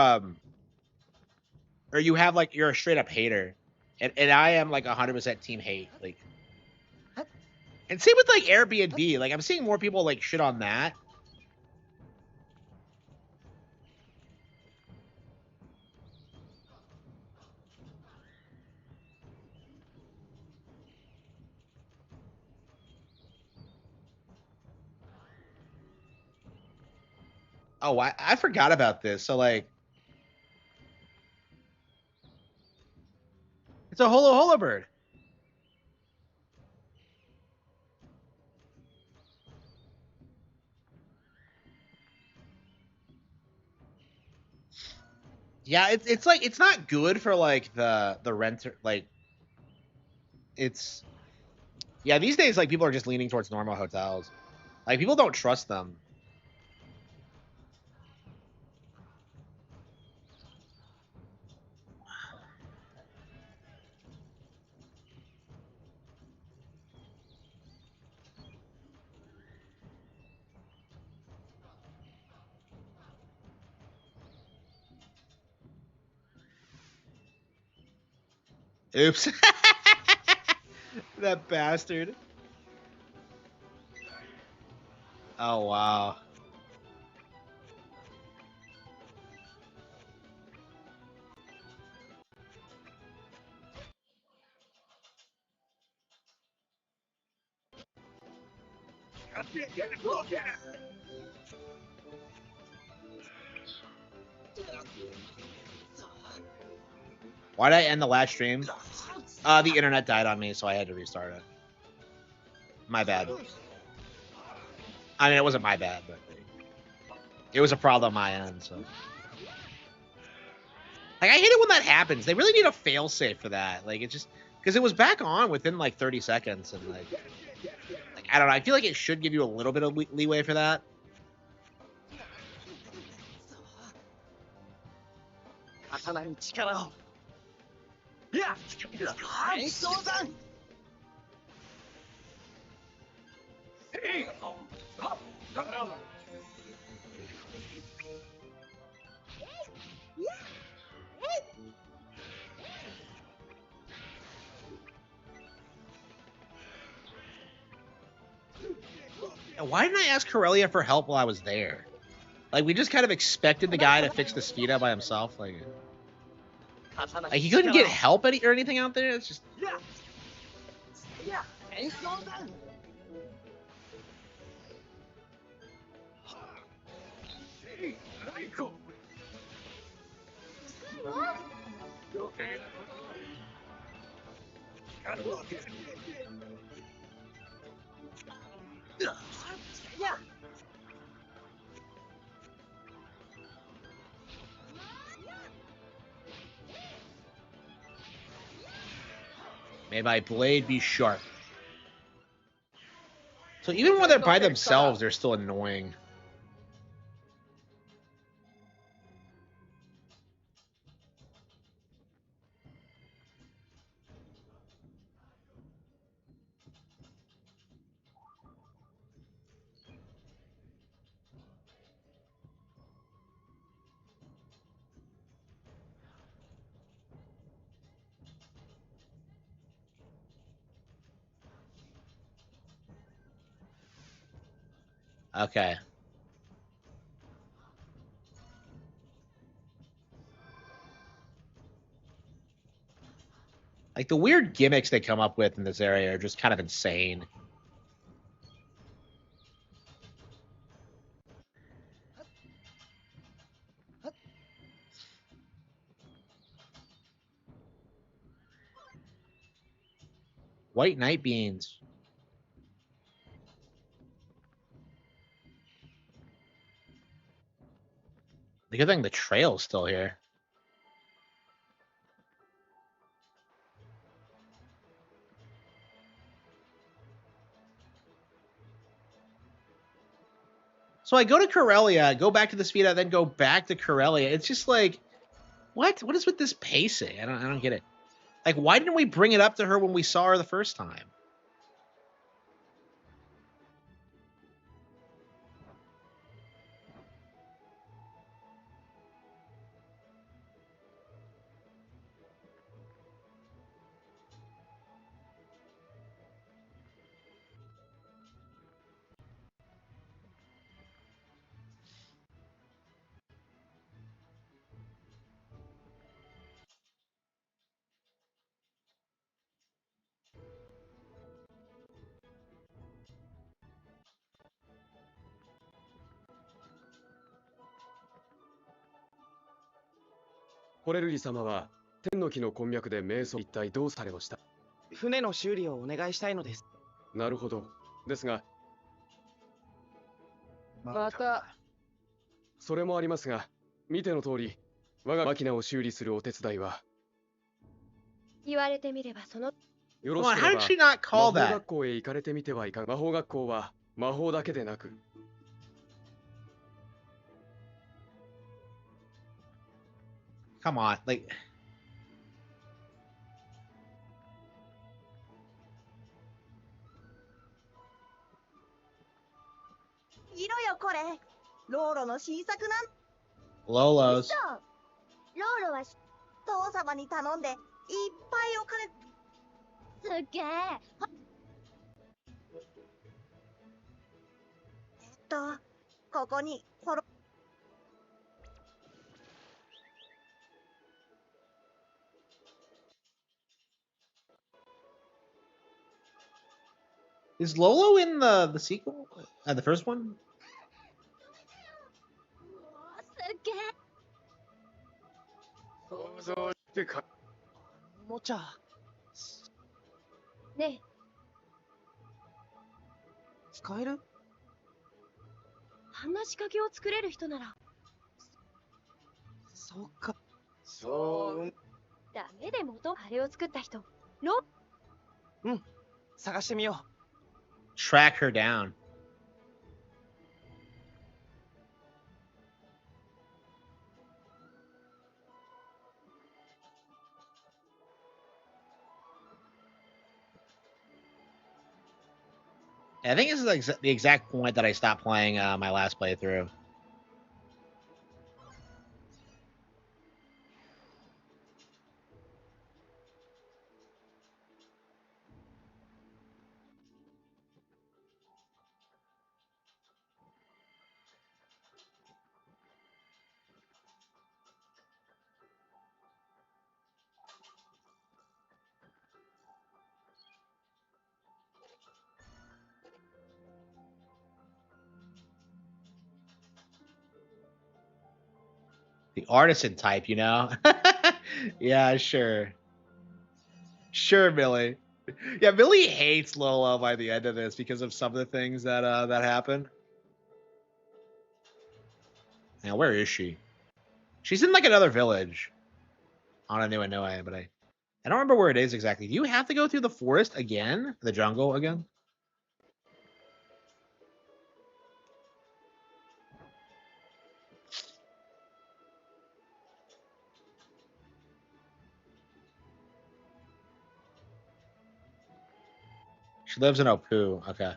or you have like you're a straight up hater. And I am like 100% team hate. Like and same with like Airbnb. Like I'm seeing more people like shit on that. Oh, I forgot about this. So like it's a holo holo bird. Yeah, it's like it's not good for like the renter like it's yeah, these days like people are just leaning towards normal hotels. Like people don't trust them. Oops. That bastard. Oh wow. Why did I end the last stream? The internet died on me, so I had to restart it. My bad. I mean, it wasn't my bad, but it was a problem on my end, so. Like, I hate it when that happens. They really need a failsafe for that. Like, it just... Because it was back on within, like, 30 seconds, and, like... I don't know. I feel like it should give you a little bit of leeway for that. Why didn't I ask Corellia for help while I was there? Like, we just kind of expected the guy to fix the speed up by himself. Like he couldn't get help or anything out there. It's just... May my blade be sharp. So even when they're by themselves, they're still annoying. Okay. Like, the weird gimmicks they come up with in this area are just kind of insane. White night beans. The good thing the trail's still here. So I go to Corellia, go back to the speed, then go back to Corellia. It's just like, what? What is with this pacing? I don't get it. Like, why didn't we bring it up to her when we saw her the first time? Well, how did she not call that? Come on, like... Lolo's. ローロは父様に頼んでいっぱいお金すっげえここに Is Lolo in the sequel? The first one? すげえ。想像してか。おもちゃ。ねえ、使える？あんな仕掛けを作れる人なら。そうか。そう。ダメで元あれを作った人。ロうん。探してみよう。 Track her down. I think this is like the exact point that I stopped playing my last playthrough. The artisan type, you know? Yeah, sure. Sure, Millie. Yeah, Millie hates Lolo by the end of this because of some of the things that that happen. Now, where is she? She's in like another village. On Anua, but I don't remember where it is exactly. Do you have to go through the forest again? The jungle again? She lives in Opu. Okay.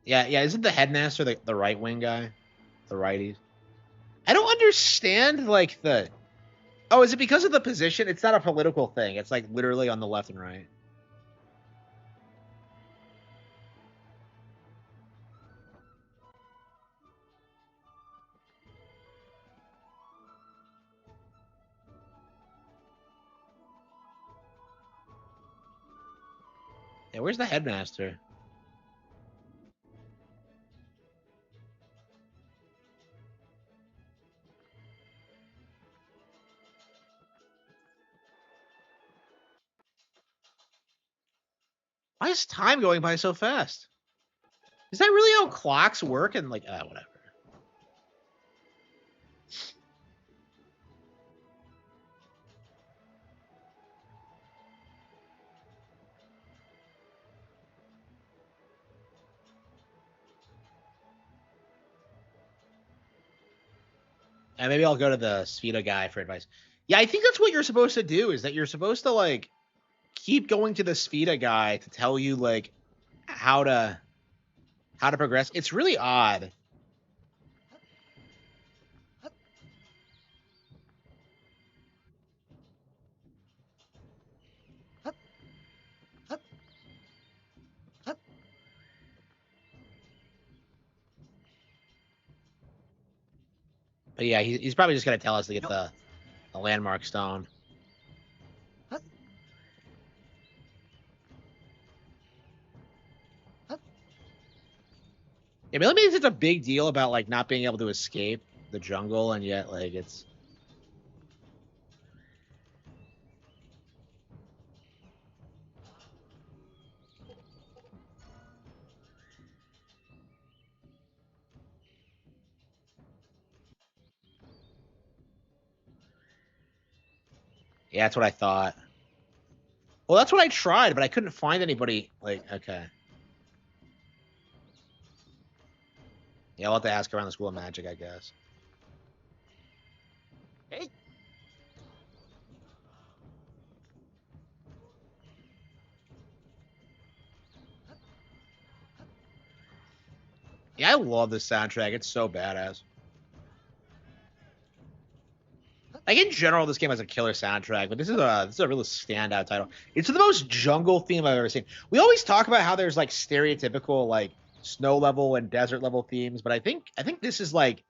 Yeah, isn't the headmaster the right wing guy? The righties? I don't understand like the Oh, is it because of the position? It's not a political thing. It's like literally on the left and right. Yeah, where's the headmaster? Why is time going by so fast? Is that really how clocks work? And like, whatever. And maybe I'll go to the Spheda guy for advice. Yeah, I think that's what you're supposed to do. Is that you're supposed to like keep going to the Spheda guy to tell you like how to progress. It's really odd. But yeah, he's probably just gonna tell us to get the landmark stone. Yeah, but maybe it's a big deal about like not being able to escape the jungle, and yet like it's. Yeah, that's what I thought. Well, that's what I tried, but I couldn't find anybody. Like, okay. Yeah, I'll have to ask around the School of Magic, I guess. Hey. Yeah, I love this soundtrack. It's so badass. Like in general, this game has a killer soundtrack, but this is a really standout title. It's the most jungle theme I've ever seen. We always talk about how there's like stereotypical like snow level and desert level themes, but I think this is like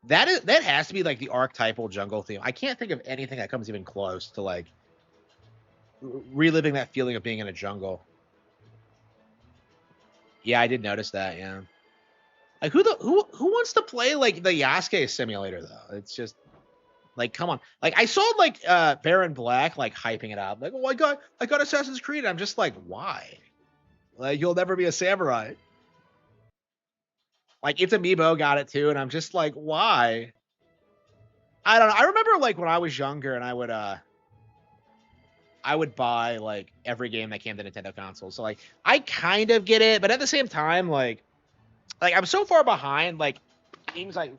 that has to be like the archetypal jungle theme. I can't think of anything that comes even close to like reliving that feeling of being in a jungle. Yeah, I did notice that. Yeah, like who wants to play like the Yasuke simulator though? It's just like, come on. Like I saw like Baron Black like hyping it up. Like, oh, I got Assassin's Creed. I'm just like, why? Like you'll never be a samurai. Like it's Amiibo got it too, and I'm just like, why? I don't know. I remember like when I was younger and I would buy like every game that came to Nintendo consoles. So like I kind of get it, but at the same time, like I'm so far behind, like games like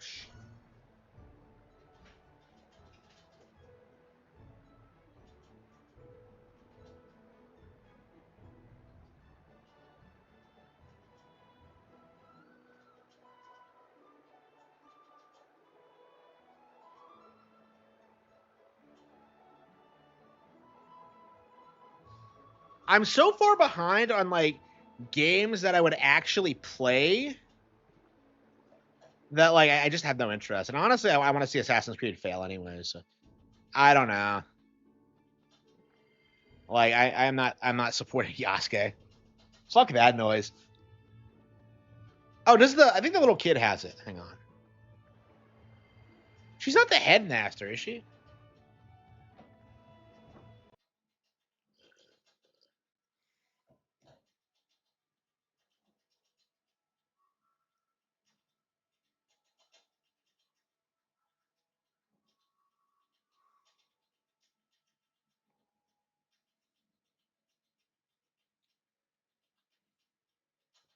I'm so far behind on like games that I would actually play that like I just have no interest. And honestly, I want to see Assassin's Creed fail anyway. So I don't know. Like I'm not supporting Yasuke. Fuck that noise. Oh, I think the little kid has it. Hang on. She's not the headmaster, is she?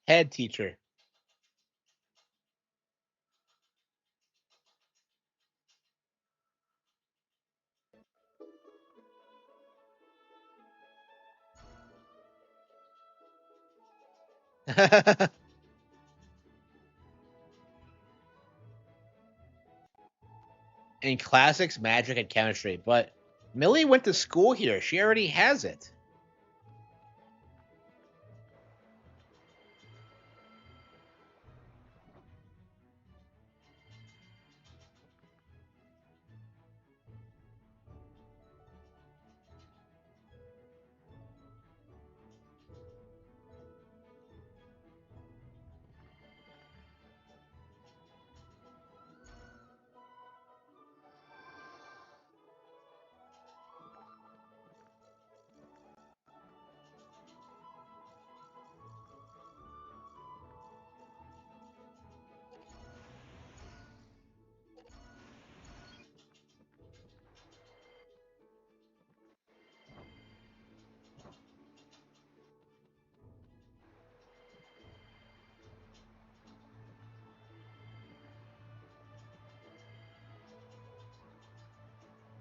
Head teacher. In classics, magic, and chemistry, but Millie went to school here. She already has it.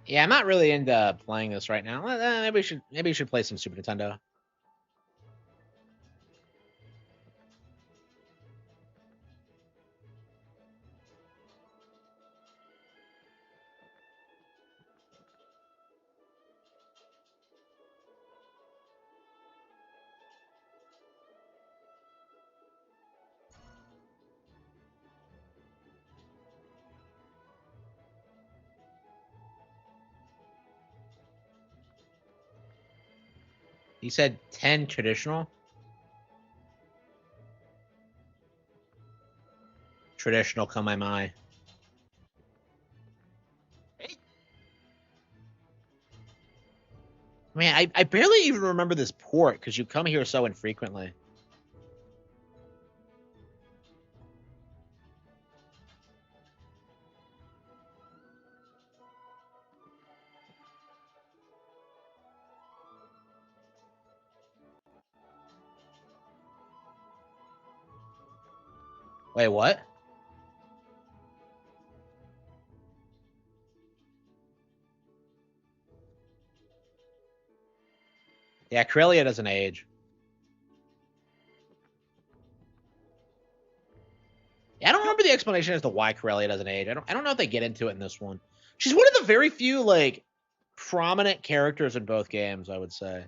Yeah, I'm not really into playing this right now. Maybe we should play some Super Nintendo. He said 10 traditional. Traditional come my mind. Man, I barely even remember this port because you come here so infrequently. Wait, what? Yeah, Corellia doesn't age. Yeah, I don't remember the explanation as to why Corellia doesn't age. I don't know if they get into it in this one. She's one of the very few like prominent characters in both games, I would say.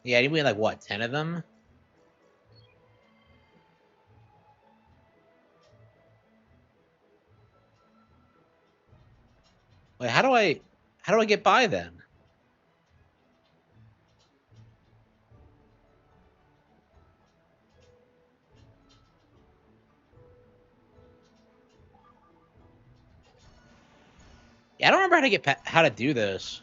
Yeah, we had like what, 10 of them? Wait, how do I get by then? Yeah, I don't remember how to do this.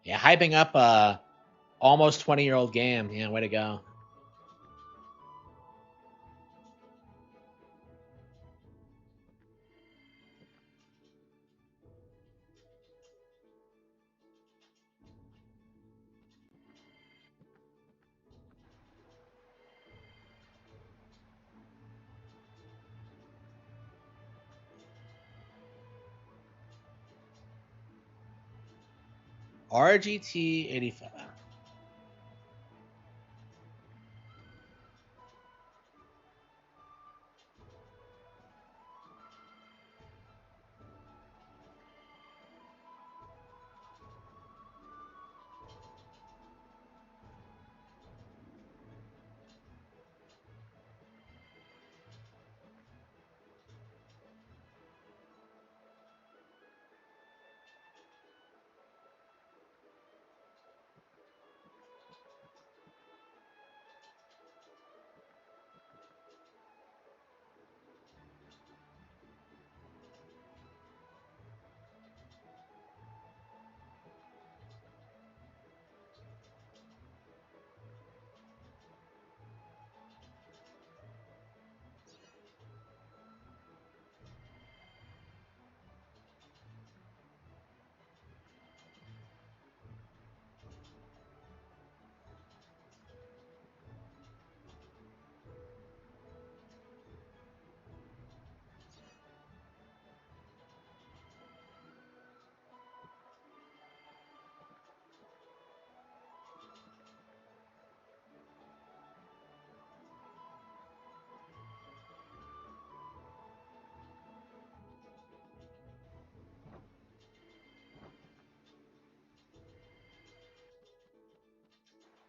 Yeah, hyping up a almost 20-year-old game. Yeah, way to go. RGT 85.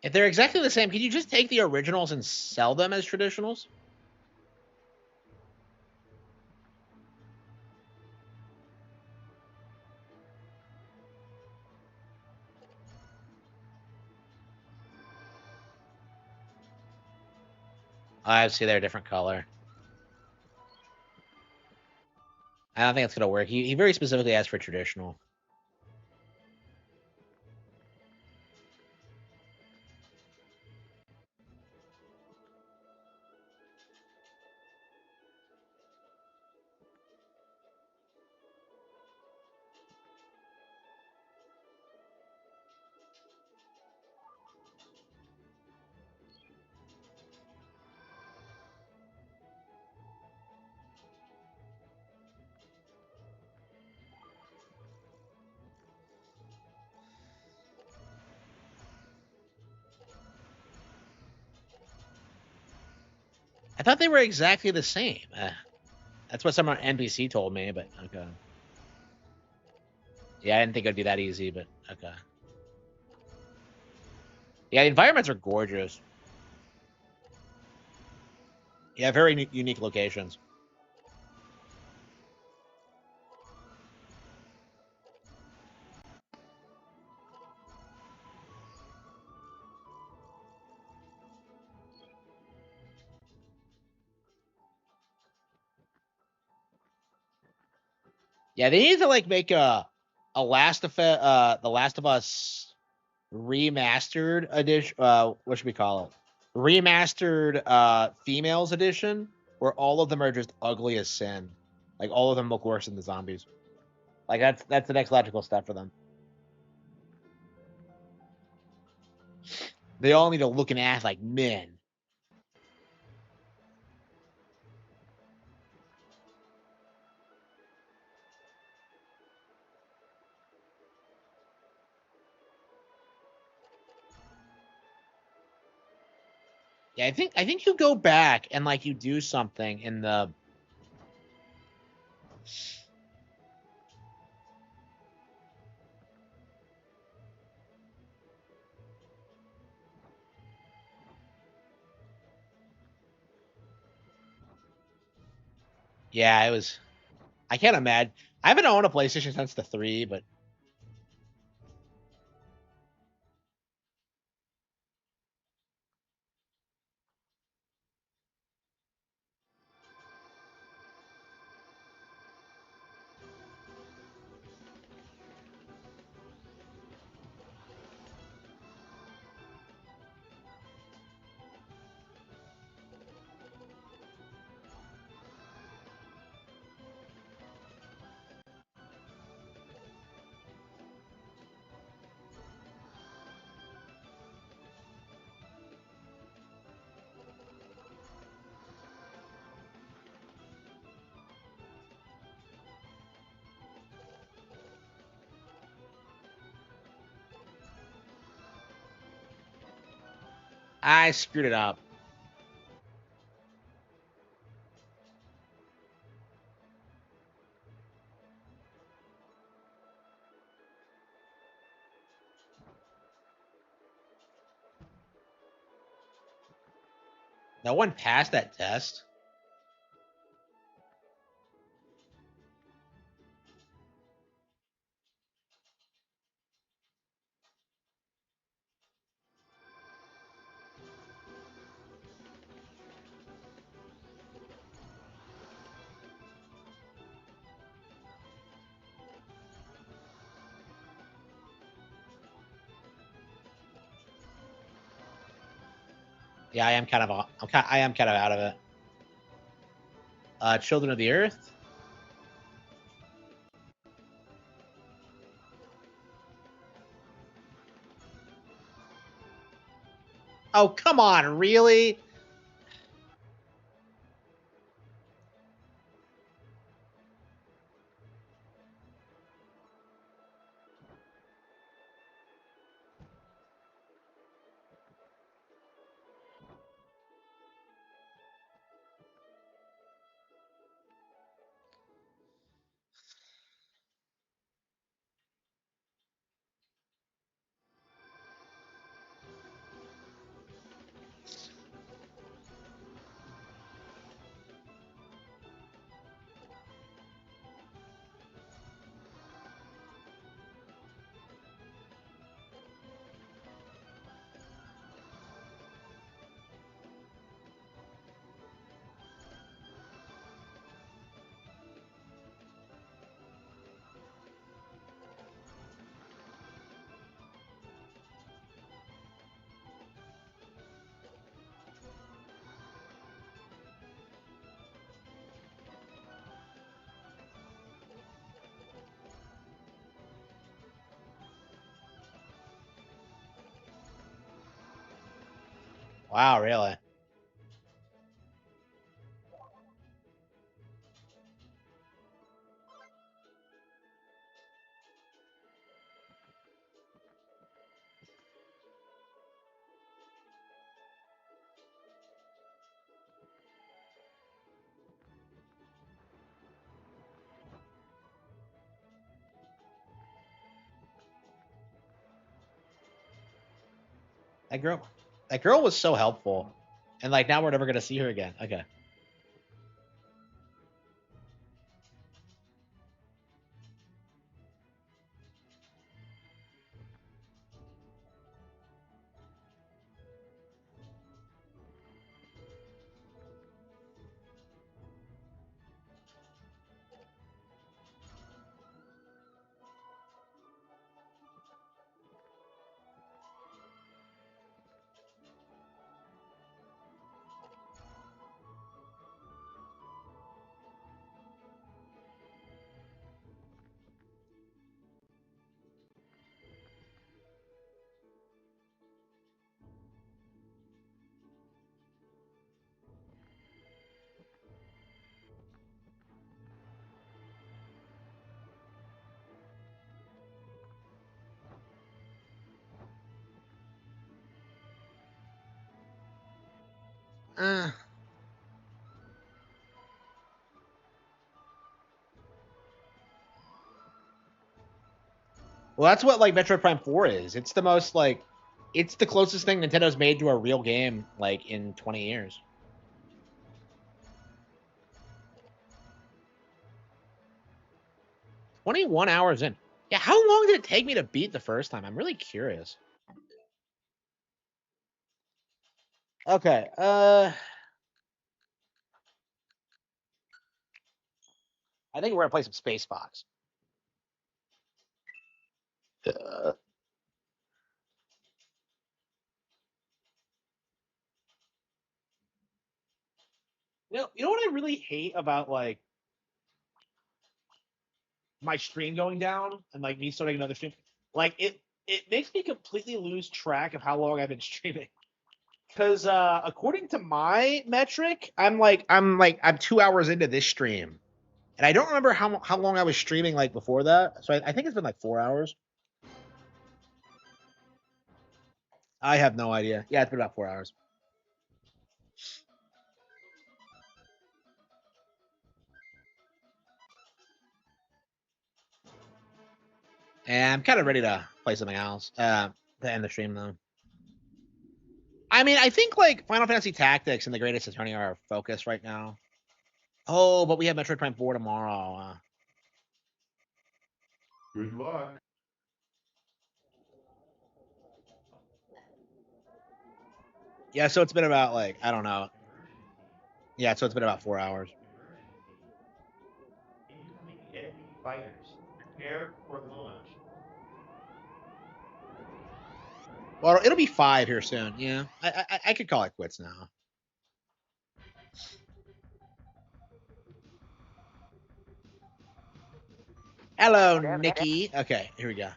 If they're exactly the same, can you just take the originals and sell them as traditionals? I see they're a different color. I don't think it's gonna work. He very specifically asked for traditional. I thought they were exactly the same. That's what some NPC told me, but okay. Yeah, I didn't think it'd be that easy, but okay. Yeah, the environments are gorgeous. Yeah, very unique locations. Yeah, they need to like make a the Last of Us remastered edition. What should we call it? Remastered females edition, where all of them are just ugly as sin. Like all of them look worse than the zombies. Like that's the next logical step for them. They all need to look and act like men. Yeah, I think you go back and like you do something in the. Yeah, it was. I can't imagine. I haven't owned a PlayStation since the 3, but I screwed it up. No one passed that test. Yeah, I am kind of. I am kind of out of it. Children of the Earth. Oh, come on, really? Wow, really? That girl was so helpful. And like now we're never gonna see her again. Okay. Well, that's what like Metroid Prime 4 is. It's the most like, it's the closest thing Nintendo's made to a real game like in 20 years. "21 hours in." Yeah, how long did it take me to beat the first time? I'm really curious. Okay. I think we're gonna play some Space Fox. You know what I really hate about like my stream going down and like me starting another stream? Like it makes me completely lose track of how long I've been streaming. Because according to my metric, I'm 2 hours into this stream, and I don't remember how long I was streaming like before that. So I think it's been like 4 hours. I have no idea. Yeah, it's been about 4 hours. And I'm kind of ready to play something else to end the stream though. I mean, I think like Final Fantasy Tactics and The Greatest Attorney are our focus right now. Oh, but we have Metroid Prime 4 tomorrow. Good luck. Yeah, so it's been about like, I don't know. Yeah, so it's been about 4 hours. Fighters, prepare for launch. Well, it'll be 5 here soon. Yeah, I could call it quits now. Hello, Nikki. Okay, here we go.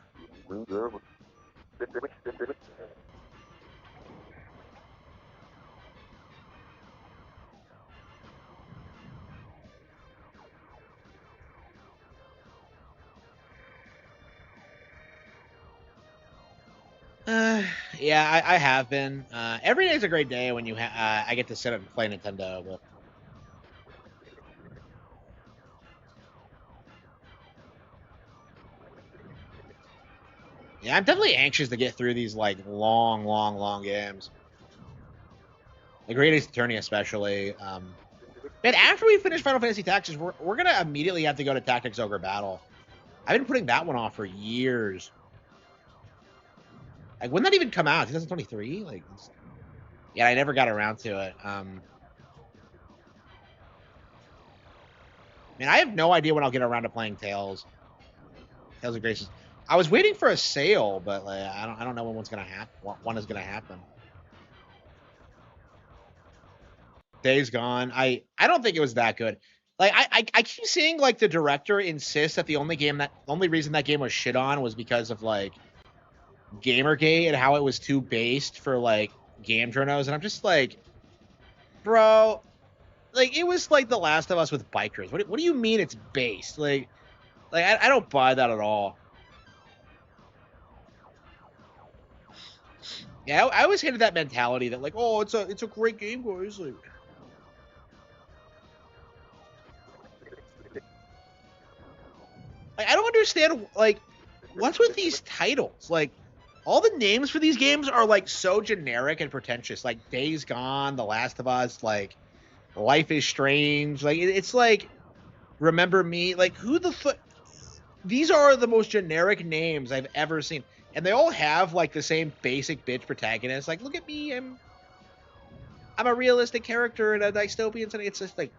Yeah, I have been. Every day is a great day when I get to sit up and play Nintendo. But yeah, I'm definitely anxious to get through these like long games. The Greatest Attorney, especially. And after we finish Final Fantasy Tactics, we're gonna immediately have to go to Tactics Ogre Battle. I've been putting that one off for years. Like, when did that even come out? 2023? Like, yeah, I never got around to it. I mean, I have no idea when I'll get around to playing Tales. Tales of Graces. I was waiting for a sale, but like, I don't know when one's gonna happen. One is gonna happen. Days Gone. I don't think it was that good. Like I keep seeing like the director insist that the only reason that game was shit on was because of like Gamergate and how it was too based for like game journals, and I'm just like, bro, like it was like The Last of Us with bikers. What do you mean it's based? Like I don't buy that at all. Yeah, I always hated that mentality that like, oh, it's a great game, guys. Like I don't understand like what's with these titles. Like all the names for these games are like so generic and pretentious. Like Days Gone, The Last of Us, like Life is Strange. Like it's like Remember Me. Like who the fuck? These are the most generic names I've ever seen, and they all have like the same basic bitch protagonist. Like, look at me, I'm a realistic character in a dystopian setting. It's just like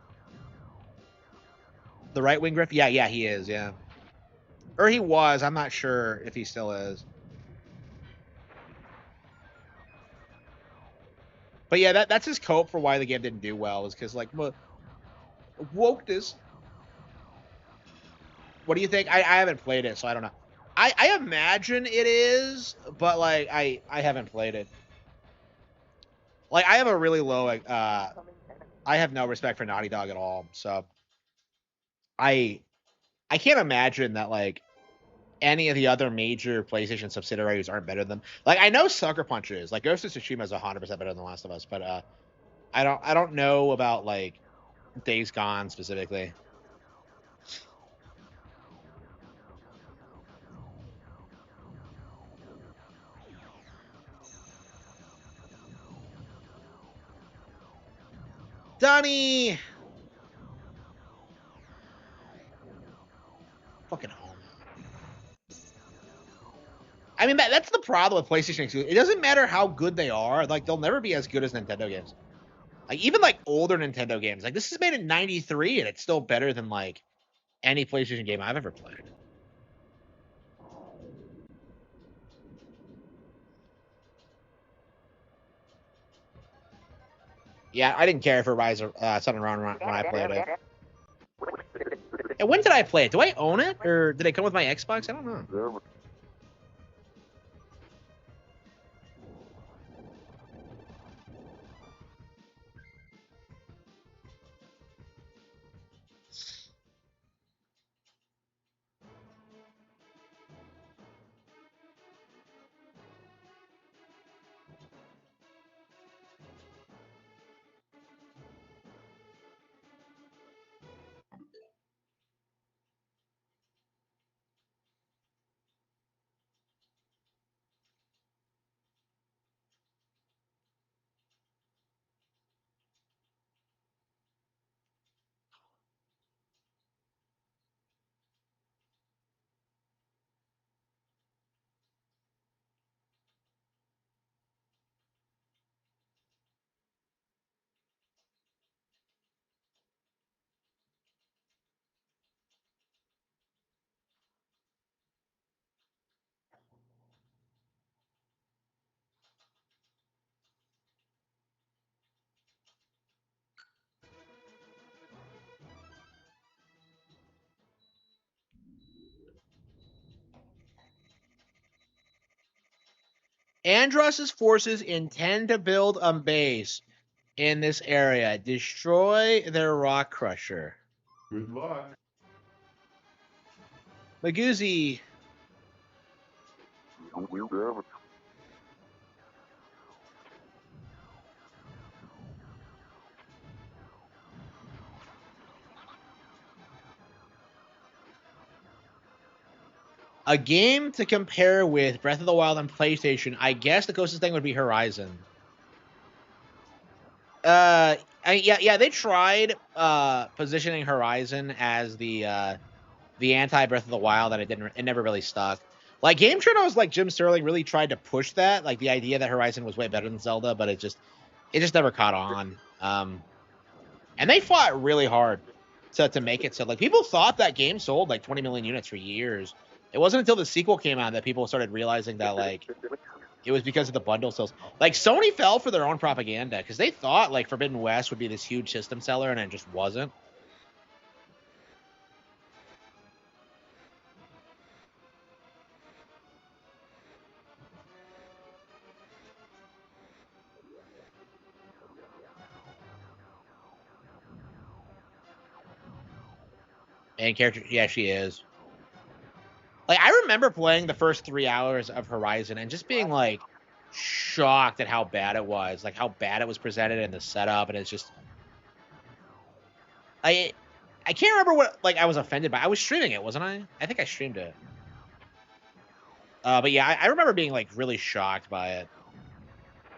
the right wing Griff. Yeah, he is. Yeah, or he was. I'm not sure if he still is. But yeah, that's his cope for why the game didn't do well, is because like wokeness. What do you think? I haven't played it, so I don't know. I imagine it is, but like I haven't played it. Like I have a really low I have no respect for Naughty Dog at all. So I can't imagine that like any of the other major PlayStation subsidiaries aren't better than them. Like I know Sucker Punch is. Like Ghost of Tsushima is 100% better than The Last of Us, but I don't know about like Days Gone specifically. Donnie! Fucking home. I mean, that's the problem with PlayStation exclusives. It doesn't matter how good they are. Like, they'll never be as good as Nintendo games. Like, even, like, older Nintendo games. Like, this is made in 93, and it's still better than, like, any PlayStation game I've ever played. Yeah, I didn't care for Rise of Sun and Run when I played it. And when did I play it? Do I own it? Or did it come with my Xbox? I don't know. Andross's forces intend to build a base in this area. Destroy their rock crusher. Good luck. Magoozy. A game to compare with Breath of the Wild on PlayStation, I guess the closest thing would be Horizon. Yeah, they tried positioning Horizon as the anti Breath of the Wild, and it never really stuck. Like Game Journals, like Jim Sterling really tried to push that, like the idea that Horizon was way better than Zelda, but it just never caught on. And they fought really hard to make it so like people thought that game sold like 20 million units for years. It wasn't until the sequel came out that people started realizing that like it was because of the bundle sales. Like Sony fell for their own propaganda because they thought like Forbidden West would be this huge system seller, and it just wasn't. Main character, yeah, she is. Like, I remember playing the first 3 hours of Horizon and just being like shocked at how bad it was, like how bad it was presented and the setup, and it's just, I can't remember what like I was offended by. I was streaming it, wasn't I? I think I streamed it. But yeah, I remember being like really shocked by it.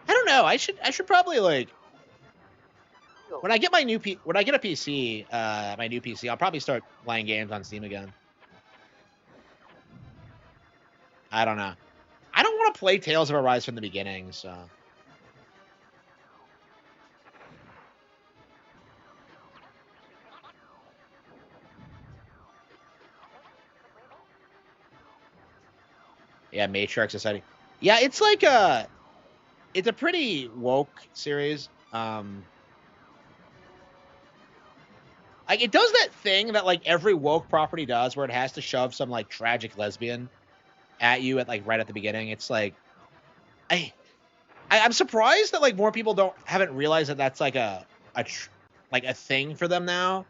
I don't know. I should probably like when I get my new when I get a PC, my new PC, I'll probably start playing games on Steam again. I don't know. I don't want to play Tales of Arise from the beginning, so. Yeah, Matriarch Society. Yeah, it's like it's a pretty woke series. Like it does that thing that like every woke property does, where it has to shove some like tragic lesbian at you at like right at the beginning. It's like, I'm surprised that like more people haven't realized that that's like a thing for them now.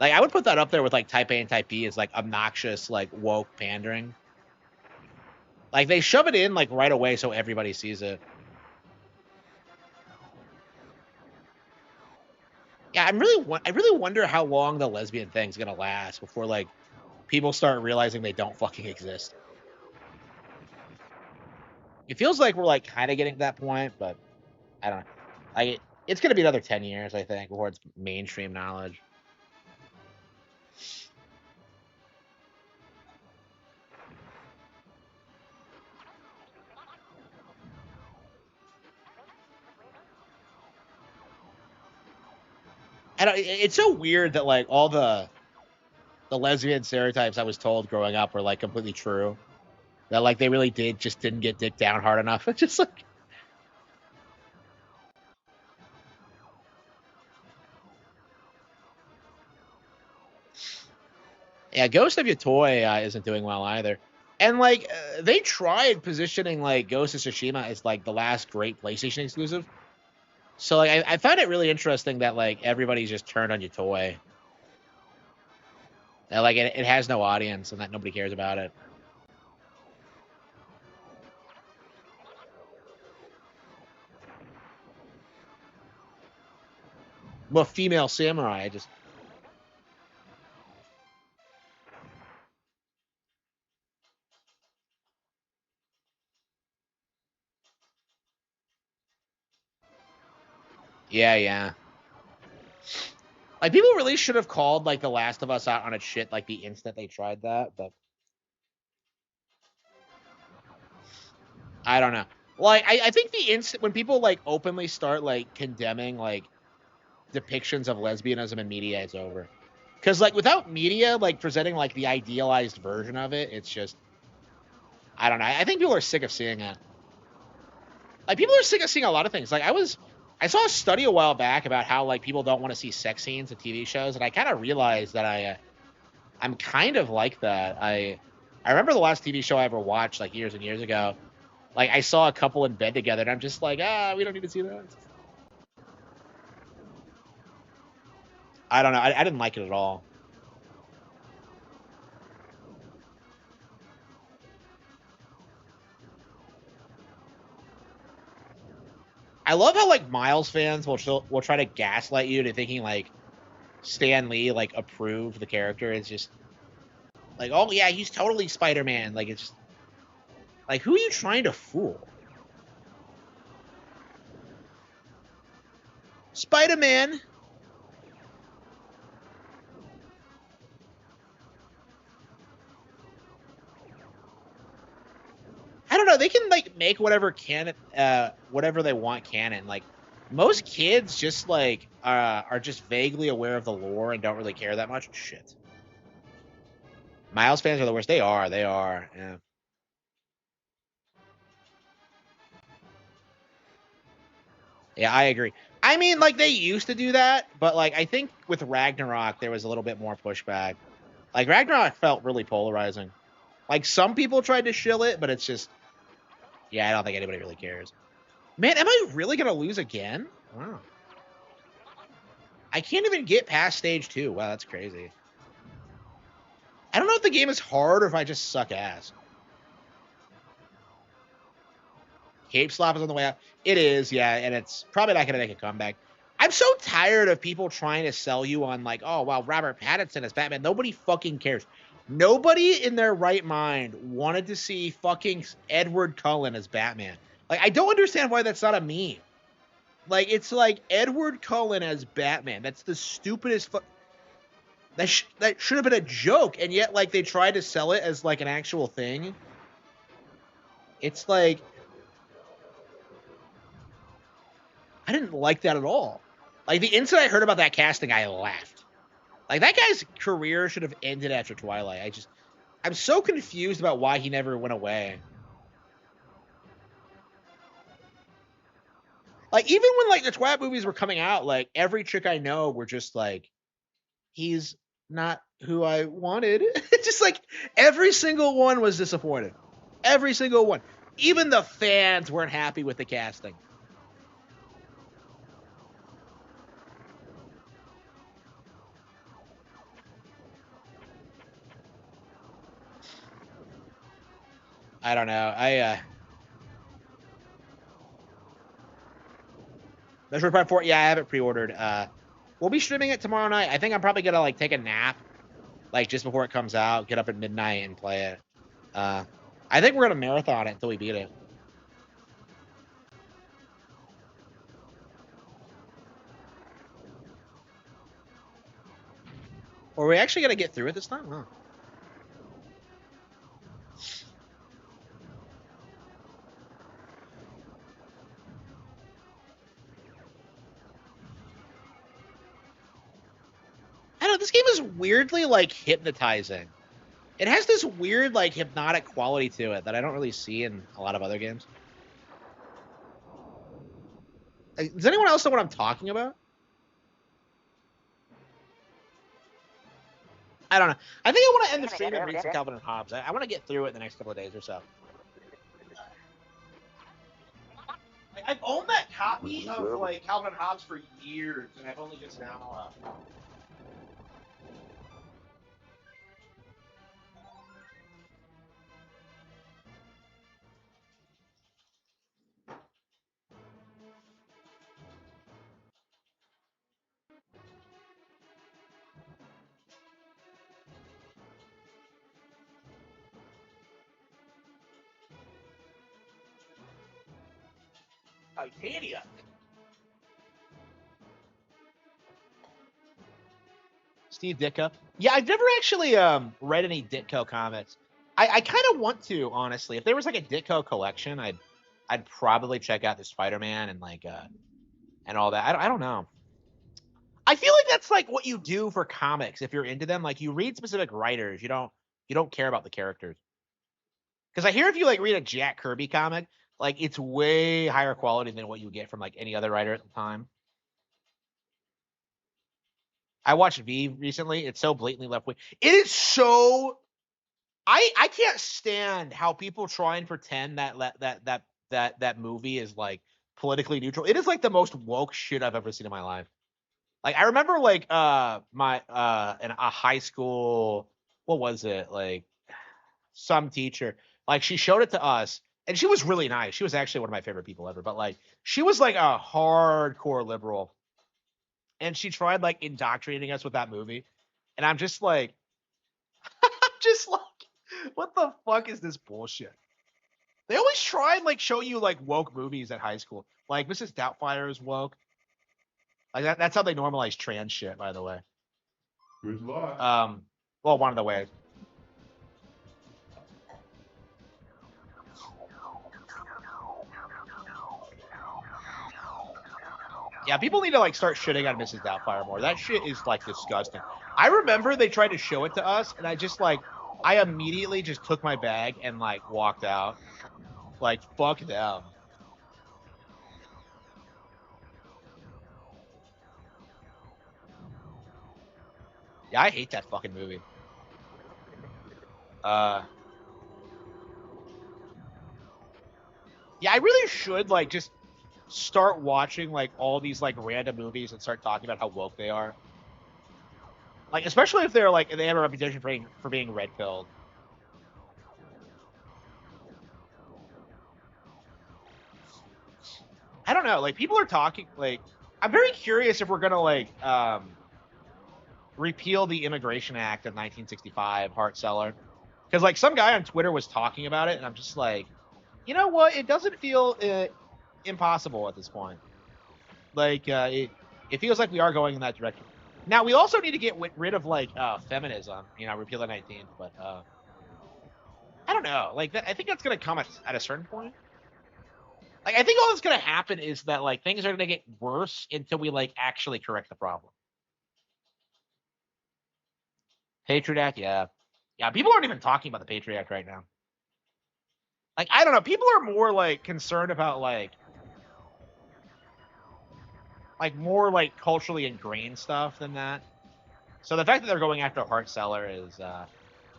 Like I would put that up there with like Type A and Type B as like obnoxious like woke pandering. Like they shove it in like right away so everybody sees it. Yeah, I really wonder how long the lesbian thing's gonna last before like people start realizing they don't fucking exist. It feels like we're like kind of getting to that point, but I don't know. Like it's gonna be another 10 years, I think, before it's mainstream knowledge. It's so weird that like all the lesbian stereotypes I was told growing up were like completely true. That like they really didn't get dick down hard enough. It's just like yeah, Ghost of Yotoi isn't doing well either. And like they tried positioning like Ghost of Tsushima as like the last great PlayStation exclusive. So like I found it really interesting that like everybody's just turned on Yotoi. That like it has no audience and that nobody cares about it. Well, female samurai, just yeah. Like people really should have called like The Last of Us out on its shit like the instant they tried that, but I don't know. Like I think the instant when people like openly start like condemning like depictions of lesbianism in media, it's over. Because like without media like presenting like the idealized version of it, it's just I don't know. I think people are sick of seeing it. Like people are sick of seeing a lot of things. Like I saw a study a while back about how like people don't want to see sex scenes in TV shows, and I kind of realized that I'm kind of like that. I remember the last TV show I ever watched like years and years ago. Like I saw a couple in bed together, and I'm just like, we don't need to see that. I don't know. I didn't like it at all. I love how like Miles fans will try to gaslight you into thinking like Stan Lee like approved the character. It's just like, oh yeah, he's totally Spider-Man. Like it's just, like who are you trying to fool? Spider-Man. I don't know. They can like make whatever canon, whatever they want canon. Like most kids just like are just vaguely aware of the lore and don't really care that much. Shit. Miles fans are the worst. They are. Yeah. Yeah, I agree. I mean, like they used to do that, but like I think with Ragnarok there was a little bit more pushback. Like Ragnarok felt really polarizing. Like some people tried to shill it, but it's just, yeah, I don't think anybody really cares. Man, am I really gonna lose again? Wow. I can't even get past stage 2. Wow, that's crazy. if the game is hard or if I just suck ass. Cape Slop is on the way out. It is, yeah, and it's probably not going to make a comeback. I'm so tired of people trying to sell you on like, oh, well, Robert Pattinson as Batman. Nobody fucking cares. Nobody in their right mind wanted to see fucking Edward Cullen as Batman. Like, I don't understand why that's not a meme. Like, it's like Edward Cullen as Batman. That's the stupidest that should have been a joke, and yet, like, they tried to sell it as, like, an actual thing. It's like... I didn't like that at all. Like, the instant I heard about that casting, I laughed. Like, that guy's career should have ended after Twilight. I'm so confused about why he never went away. Like, even when, like, the Twilight movies were coming out, like, every chick I know were just like, he's not who I wanted. Just, like, every single one was disappointed. Every single one. Even the fans weren't happy with the casting. I don't know. Metroid Prime 4, yeah, I have it pre-ordered. We'll be streaming it tomorrow night. I think I'm probably gonna like take a nap, like just before it comes out, get up at midnight and play it. I think we're gonna marathon it until we beat it. Or are we actually gonna get through it this time? Huh. I don't know, this game is weirdly, like, hypnotizing. It has this weird, like, hypnotic quality to it that I don't really see in a lot of other games. Does anyone else know what I'm talking about? I don't know. I think I want to end the stream and read some Calvin and Hobbes. I want to get through it in the next couple of days or so. I've owned that copy of, like, Calvin and Hobbes for years, and I've only just now... Titania. Steve Ditko. Yeah, I've never actually read any Ditko comics. I kind of want to, honestly. If there was like a Ditko collection, I'd probably check out the Spider-Man and like and all that. I don't know. I feel like that's like what you do for comics if you're into them. Like you read specific writers, you don't care about the characters. Because I hear if you like read a Jack Kirby comic, like it's way higher quality than what you get from like any other writer at the time. I watched V recently. It's so blatantly left wing. It is so. I can't stand how people try and pretend that movie is like politically neutral. It is like the most woke shit I've ever seen in my life. Like I remember like in a high school, what was it, like some teacher, like she showed it to us and she was really nice. She was actually one of my favorite people ever, but like she was like a hardcore liberal and she tried like indoctrinating us with that movie. And I'm just like what the fuck is this bullshit? They always try and like show you like woke movies at high school. Like Mrs. Doubtfire is woke. Like that's how they normalize trans shit, by the way. Good luck. Well, one of the ways. Yeah, people need to like start shitting on Mrs. Doubtfire more. That shit is like disgusting. I remember they tried to show it to us, and I immediately just took my bag and like walked out. Like fuck them. Yeah, I hate that fucking movie. Yeah, I really should like just start watching like all these like random movies and start talking about how woke they are. Like, especially if they're like they have a reputation for being red pilled. I don't know. Like, people are talking. Like, I'm very curious if we're gonna like repeal the Immigration Act of 1965, Hart-Celler, because like some guy on Twitter was talking about it, and I'm just like, you know what? It doesn't feel impossible at this point. Like, it feels like we are going in that direction. Now, we also need to get rid of like feminism, repeal the 19th, but I don't know. Like, I think that's gonna come at a certain point. Like, I think all that's gonna happen is that like things are gonna get worse until we like actually correct the problem. Patriot Act, yeah. People aren't even talking about the Patriot Act right now. Like, I don't know. People are more like concerned about like more like culturally ingrained stuff than that. So the fact that they're going after Hart-Celler is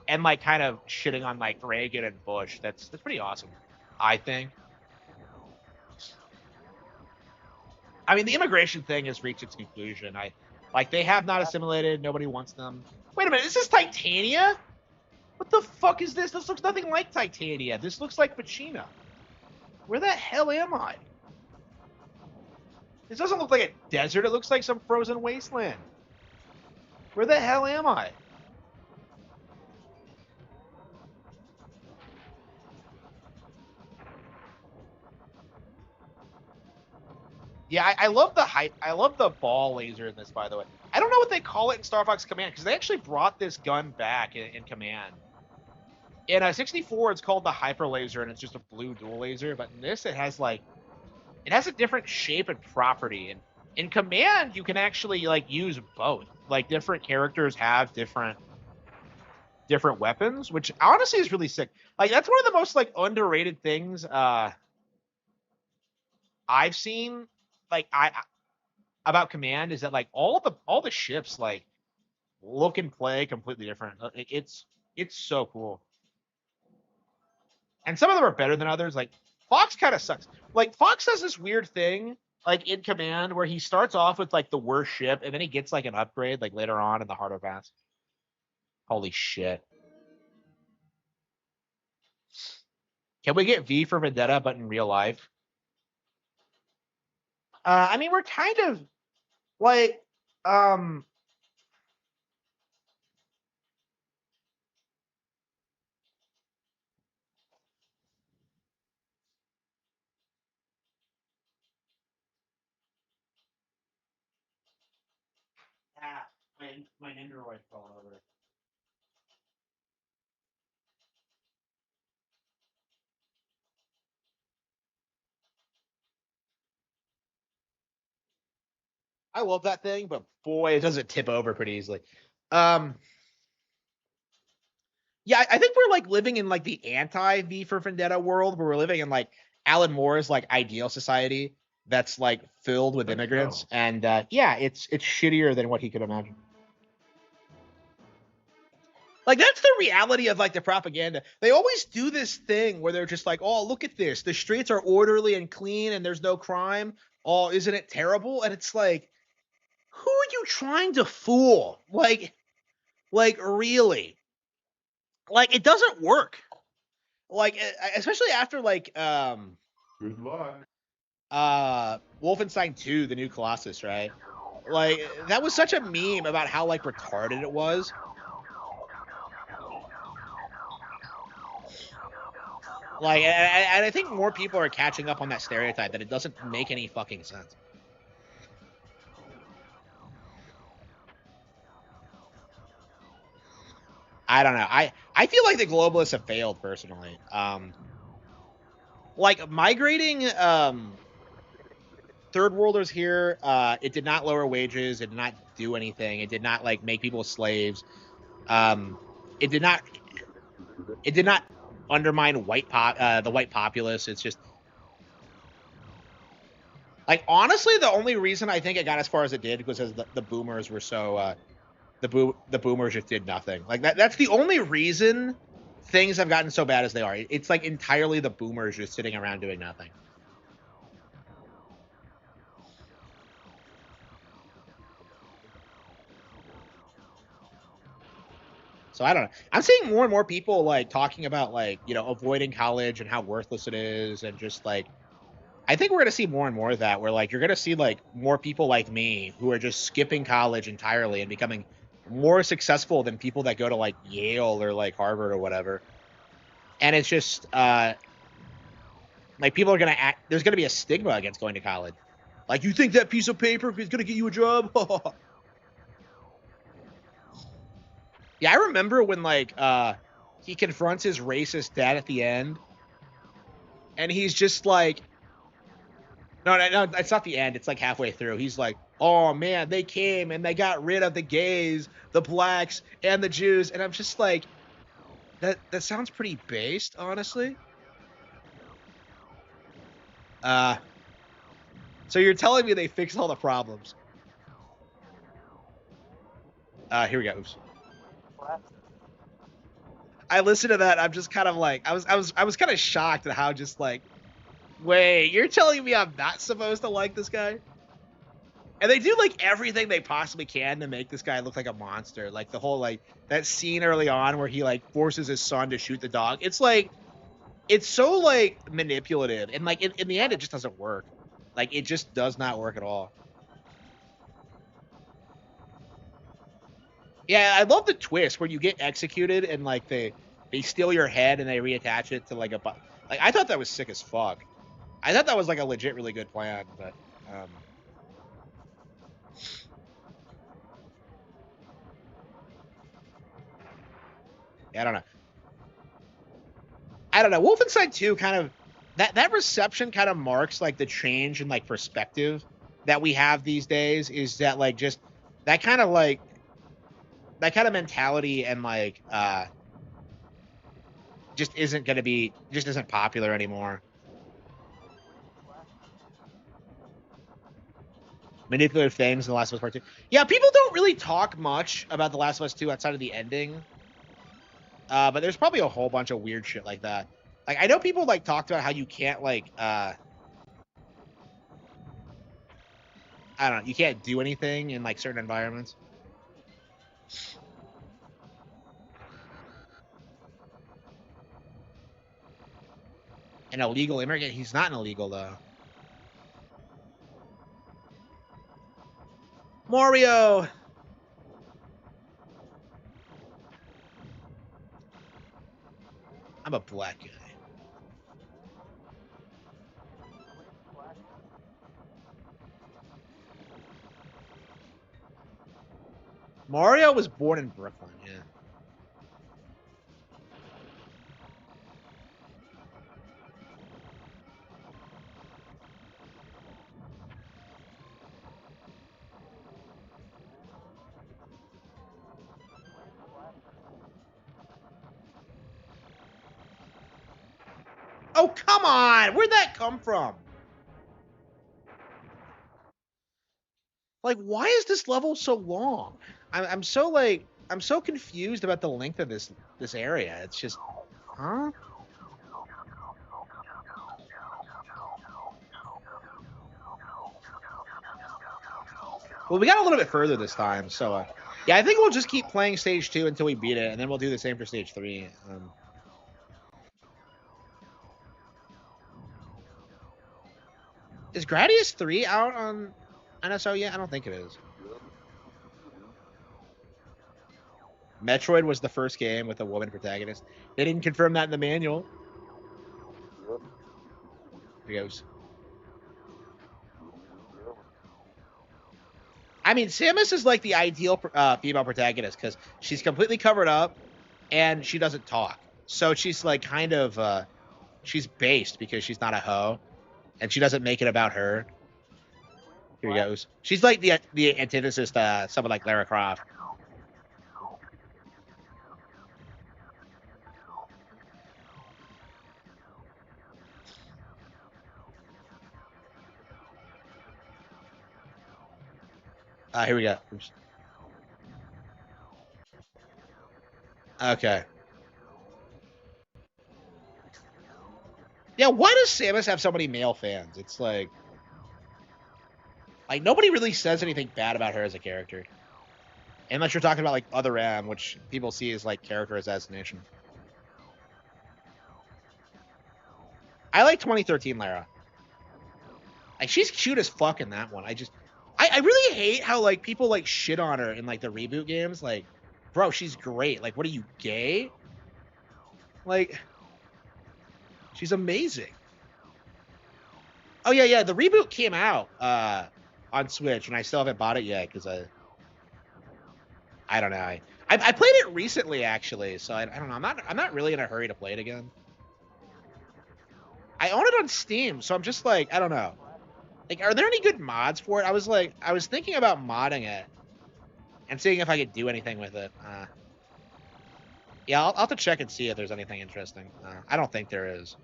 and like kind of shitting on like Reagan and Bush, that's pretty awesome, I think. I mean, the immigration thing has reached its conclusion. They have not assimilated. Nobody wants them. Wait a minute, this is Titania? What the fuck is this? This looks nothing like Titania. This looks like Pacina. Where the hell am I? This doesn't look like a desert. It looks like some frozen wasteland. Where the hell am I? Yeah, I love the hype. I love the ball laser in this, by the way. I don't know what they call it in Star Fox Command, because they actually brought this gun back in Command. In 64, it's called the hyper laser, and it's just a blue dual laser. But in this, it has a different shape and property. And in Command, you can actually like use both. Like, different characters have different weapons, which honestly is really sick. Like, that's one of the most like underrated things I've seen. Like, about Command is that like all the ships like look and play completely different. It's so cool. And some of them are better than others. Like, Fox kind of sucks. Like, Fox does this weird thing, like in Command, where he starts off with like the worst ship, and then he gets like an upgrade like later on in the harder pass. Holy shit! Can we get V for Vendetta, but in real life? I mean, we're kind of like my Android fell over. I love that thing, but boy, it doesn't tip over pretty easily. Yeah, I think we're like living in like the anti V for Vendetta world, where we're living in like Alan Moore's like ideal society that's like filled with immigrants, and yeah, it's shittier than what he could imagine. Like, that's the reality of like the propaganda. They always do this thing where they're just like, "Oh, look at this. The streets are orderly and clean, and there's no crime. Oh, isn't it terrible?" And it's like, who are you trying to fool? Like really? Like, it doesn't work. Like, especially after like Good luck. Wolfenstein 2, the new Colossus, right? Like, that was such a meme about how like retarded it was. Like, and I think more people are catching up on that stereotype that it doesn't make any fucking sense. I don't know. I feel like the globalists have failed personally. Like, migrating third worlders here, it did not lower wages. It did not do anything. It did not like make people slaves. It did not undermine the white populace. It's just like, honestly, the only reason I think it got as far as it did was because the boomers were so the boomers just did nothing. Like, that's the only reason things have gotten so bad as they are. It's like entirely the boomers just sitting around doing nothing. So I don't know. I'm seeing more and more people like talking about like, you know, avoiding college and how worthless it is, and just like, I think we're gonna see more and more of that, where like you're gonna see like more people like me who are just skipping college entirely and becoming more successful than people that go to like Yale or like Harvard or whatever. And it's just like people are gonna act. There's gonna be a stigma against going to college. Like, you think that piece of paper is gonna get you a job? Yeah, I remember when like he confronts his racist dad at the end, and he's just like, no, it's not the end. It's like halfway through. He's like, oh man, they came and they got rid of the gays, the blacks, and the Jews, and I'm just like, that sounds pretty based, honestly. So you're telling me they fixed all the problems? Here we go. Oops. I listened to that. I'm just kind of like, I was kind of shocked at how just like, wait, you're telling me I'm not supposed to like this guy? And they do like everything they possibly can to make this guy look like a monster. Like the whole like that scene early on where he like forces his son to shoot the dog. It's like, it's so like manipulative, and like in the end it just doesn't work. Like it just does not work at all. Yeah, I love the twist where you get executed and like they steal your head and they reattach it to like a like, I thought that was sick as fuck. I thought that was like a legit really good plan, but yeah, I don't know. Wolfenstein 2 kind of that reception kind of marks like the change in like perspective that we have these days, is that like just that kind of mentality and like just isn't popular anymore. Manipulative things in The Last of Us Part 2. Yeah, people don't really talk much about The Last of Us 2 outside of the ending. But there's probably a whole bunch of weird shit like that. Like, I know people like talked about how you can't like I don't know, you can't do anything in like certain environments. An illegal immigrant? He's not an illegal though. Mario! I'm a black guy. Mario was born in Brooklyn, yeah. Oh, come on! Where'd that come from? Like, why is this level so long? I'm so confused about the length of this area. It's just, huh? Well, we got a little bit further this time, so yeah, I think we'll just keep playing stage 2 until we beat it, and then we'll do the same for stage 3. Is Gradius 3 out on NSO yet? I don't think it is. Metroid was the first game with a woman protagonist. They didn't confirm that in the manual. Here he goes. I mean, Samus is like the ideal female protagonist because she's completely covered up and she doesn't talk. So she's like kind of she's based because she's not a hoe, and she doesn't make it about her. Here he goes. She's like the antithesis to someone like Lara Croft. Here we go. Oops. Okay. Yeah, why does Samus have so many male fans? It's like nobody really says anything bad about her as a character. Unless you're talking about like Other M, which people see as like character assassination. I like 2013 Lara. Like she's cute as fuck in that one. I really hate how like people like shit on her in like the reboot games. Like, bro, she's great. Like, what are you, gay? Like, she's amazing. Oh yeah. The reboot came out on Switch, and I still haven't bought it yet because I don't know. I played it recently actually, so I don't know. I'm not really in a hurry to play it again. I own it on Steam, so I'm just like, I don't know. Like, are there any good mods for it? I was thinking about modding it and seeing if I could do anything with it. Yeah, I'll have to check and see if there's anything interesting. I don't think there is.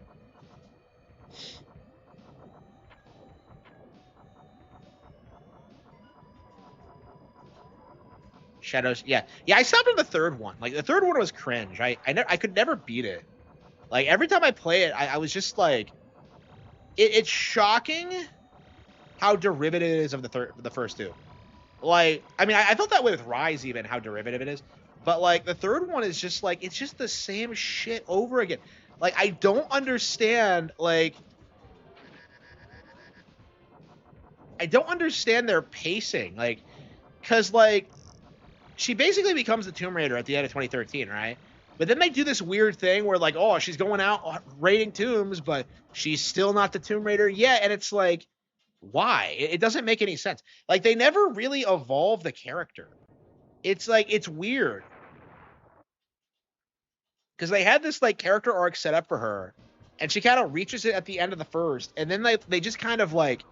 Shadows, yeah. I stopped at the third one. Like, the third one was cringe. I could never beat it. Like, every time I play it, I was just like, it's shocking how derivative it is of the first two. Like, I mean, I felt that way with Rise, even how derivative it is. But like the third one is just like, it's just the same shit over again. Like, I don't understand. Like, I don't understand their pacing. Like, cause like she basically becomes the Tomb Raider at the end of 2013, right? But then they do this weird thing where like, oh, she's going out raiding tombs, but she's still not the Tomb Raider yet. And it's like, why? It doesn't make any sense. Like, they never really evolve the character. It's like, it's weird. Because they had this like character arc set up for her, and she kind of reaches it at the end of the first, and then they just kind of like,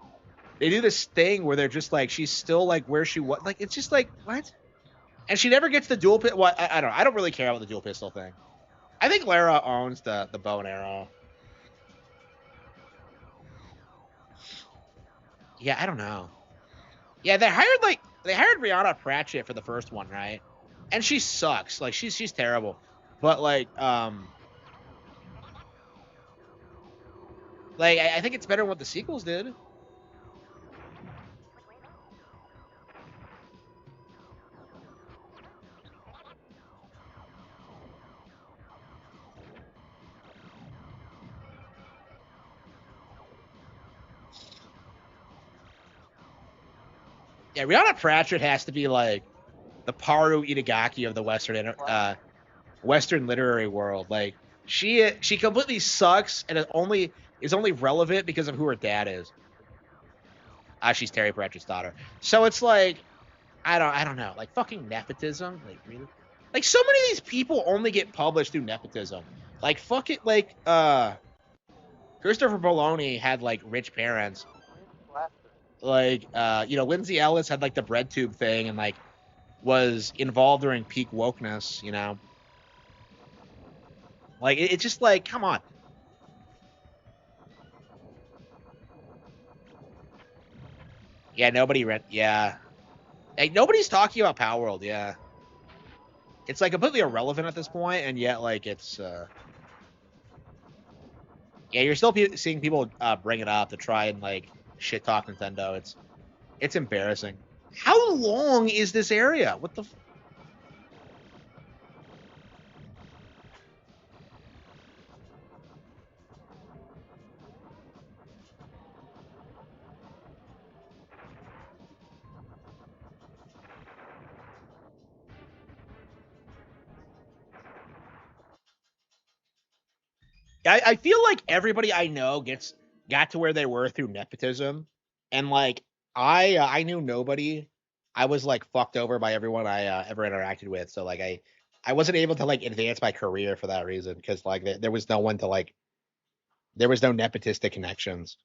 they do this thing where they're just like, she's still like where she was. Like, it's just like, what? And she never gets the dual pistol. Well, I don't know. I don't really care about the dual pistol thing. I think Lara owns the bow and arrow. Yeah, I don't know. Yeah, they hired Rihanna Pratchett for the first one, right? And she sucks. Like, she's terrible. But like I think it's better than what the sequels did. Yeah, Rihanna Pratchett has to be like the Paru Itagaki of the Western literary world. Like, she completely sucks, and is only relevant because of who her dad is. She's Terry Pratchett's daughter. So it's like, I don't know. Like, fucking nepotism. Like, really? Like, so many of these people only get published through nepotism. Like, fuck it. Like, Christopher Bologna had like rich parents. Like, Lindsay Ellis had like the bread tube thing, and like was involved during peak wokeness. Like, it's just like, come on. Yeah, nobody read. Yeah, like, nobody's talking about Power World. Yeah, it's like completely irrelevant at this point, and yet like it's. Yeah, you're still seeing people bring it up to try and like shit talk Nintendo. It's embarrassing. How long is this area? What the? I feel like everybody I know got to where they were through nepotism, and like I knew nobody. I was like fucked over by everyone I ever interacted with. So like I wasn't able to like advance my career for that reason, because like there was no one to like, there was no nepotistic connections.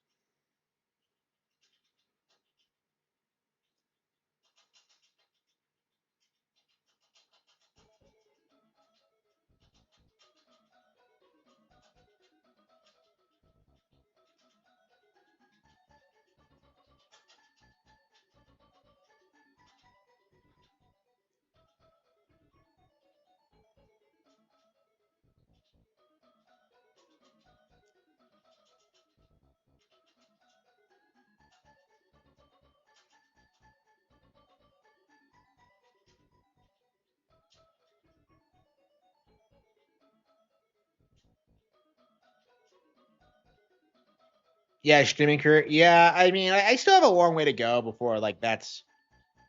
Yeah, streaming career. Yeah, I mean, I still have a long way to go before like that's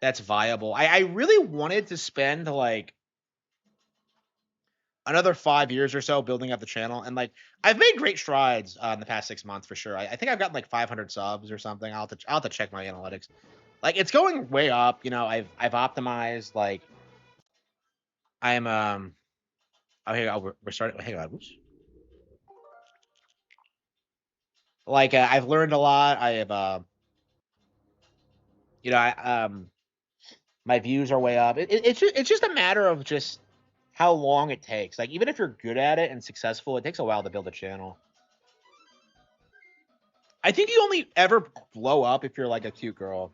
viable. I really wanted to spend like another 5 years or so building up the channel, and like I've made great strides in the past 6 months for sure. I think I've gotten like 500 subs or something. I'll have to check my analytics. Like it's going way up. You know, I've optimized like I'm oh hey we're starting. Hang on. Whoops. Like I've learned a lot. I have you know my views are way up. It's just a matter of just how long it takes. Like even if you're good at it and successful, it takes a while to build a channel. I think you only ever blow up if you're like a cute girl.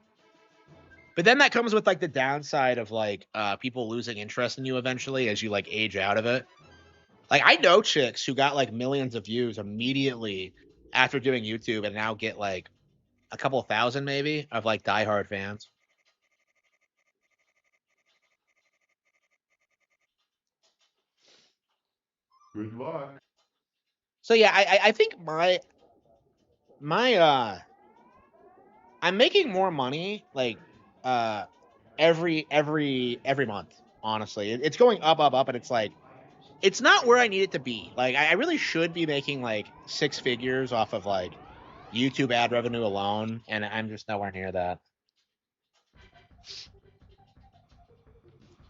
But then that comes with like the downside of like people losing interest in you eventually as you like age out of it. Like I know chicks who got like millions of views immediately after doing YouTube and now get like a couple thousand maybe of like diehard fans. Good luck. So yeah, I think my I'm making more money like every month, honestly. It's going up, and it's like it's not where I need it to be. Like I really should be making like 6 figures off of like YouTube ad revenue alone, and I'm just nowhere near that.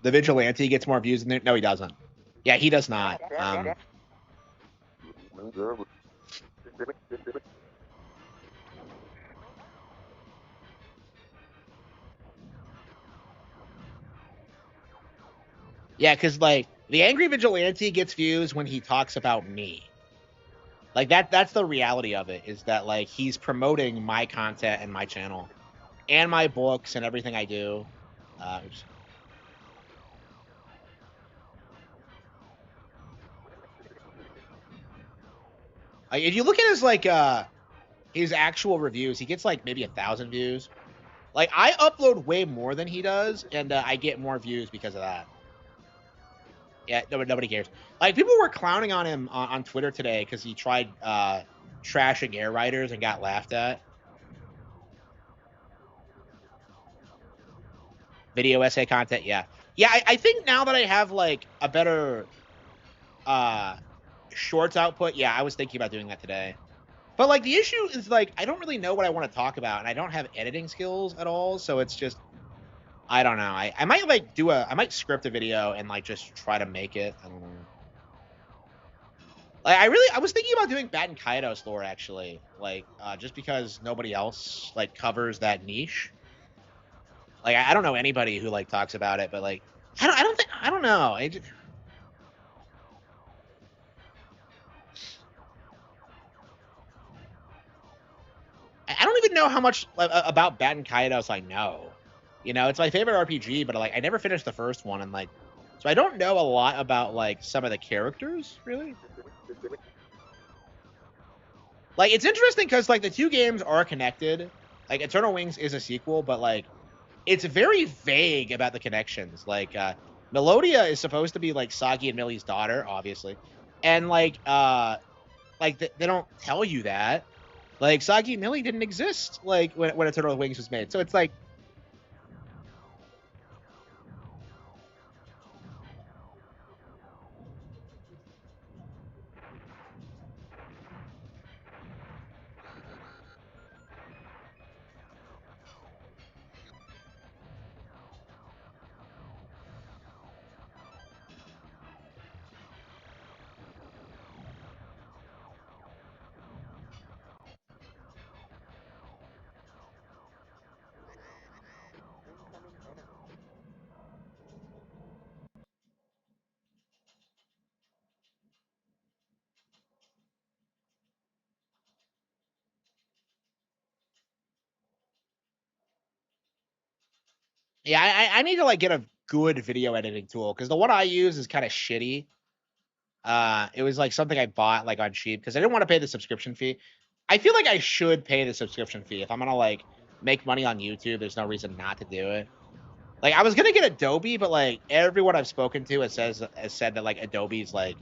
The vigilante gets more views than there. No, he doesn't. Yeah, he does not. Yeah, because like the angry vigilante gets views when he talks about me. Like that's the reality of it, is that like he's promoting my content and my channel and my books and everything I do. If you look at his actual reviews, he gets like maybe 1,000 views. Like I upload way more than he does, and I get more views because of that. Yeah, nobody cares. Like people were clowning on him on Twitter today because he tried trashing air riders and got laughed at. Video essay content, yeah. I think now that I have like a better shorts output, yeah, I was thinking about doing that today. But like the issue is like I don't really know what I want to talk about, and I don't have editing skills at all, so it's just I don't know. I might like I might script a video and like just try to make it. I don't know. Like I was thinking about doing Bat and Kaido's lore actually, like just because nobody else like covers that niche. Like I don't know anybody who like talks about it, but like I don't know. I don't even know how much about Bat and Kaidos I know. You know, it's my favorite RPG, but like I never finished the first one, and like so I don't know a lot about like some of the characters really. Like it's interesting because like the two games are connected. Like Eternal Wings is a sequel, but like it's very vague about the connections. Like Melodia is supposed to be like Sagi and Millie's daughter, obviously, and like they don't tell you that. Like Sagi and Millie didn't exist like when Eternal Wings was made, so it's like yeah, I need to like get a good video editing tool because the one I use is kind of shitty. It was like something I bought like on cheap because I didn't want to pay the subscription fee. I feel like I should pay the subscription fee if I'm gonna like make money on YouTube. There's no reason not to do it. Like I was gonna get Adobe, but like everyone I've spoken to has said that like Adobe's like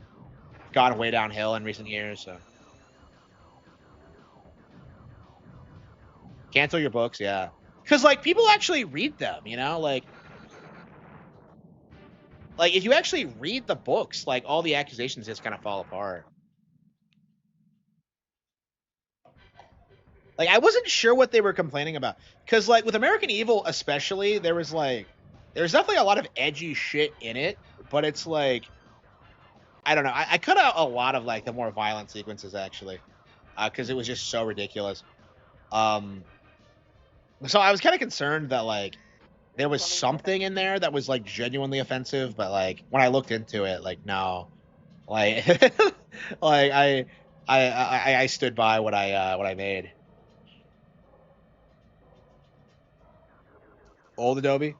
gone way downhill in recent years. So Cancel your books, yeah. Because like people actually read them, you know, like if you actually read the books, like all the accusations just kind of fall apart. Like I wasn't sure what they were complaining about, because like with American Evil especially, there's definitely a lot of edgy shit in it, but it's like I don't know. I cut out a lot of like the more violent sequences actually, because it was just so ridiculous. So I was kind of concerned that like there was something in there that was like genuinely offensive, but like when I looked into it, like no, like like I stood by what I made. Old Adobe.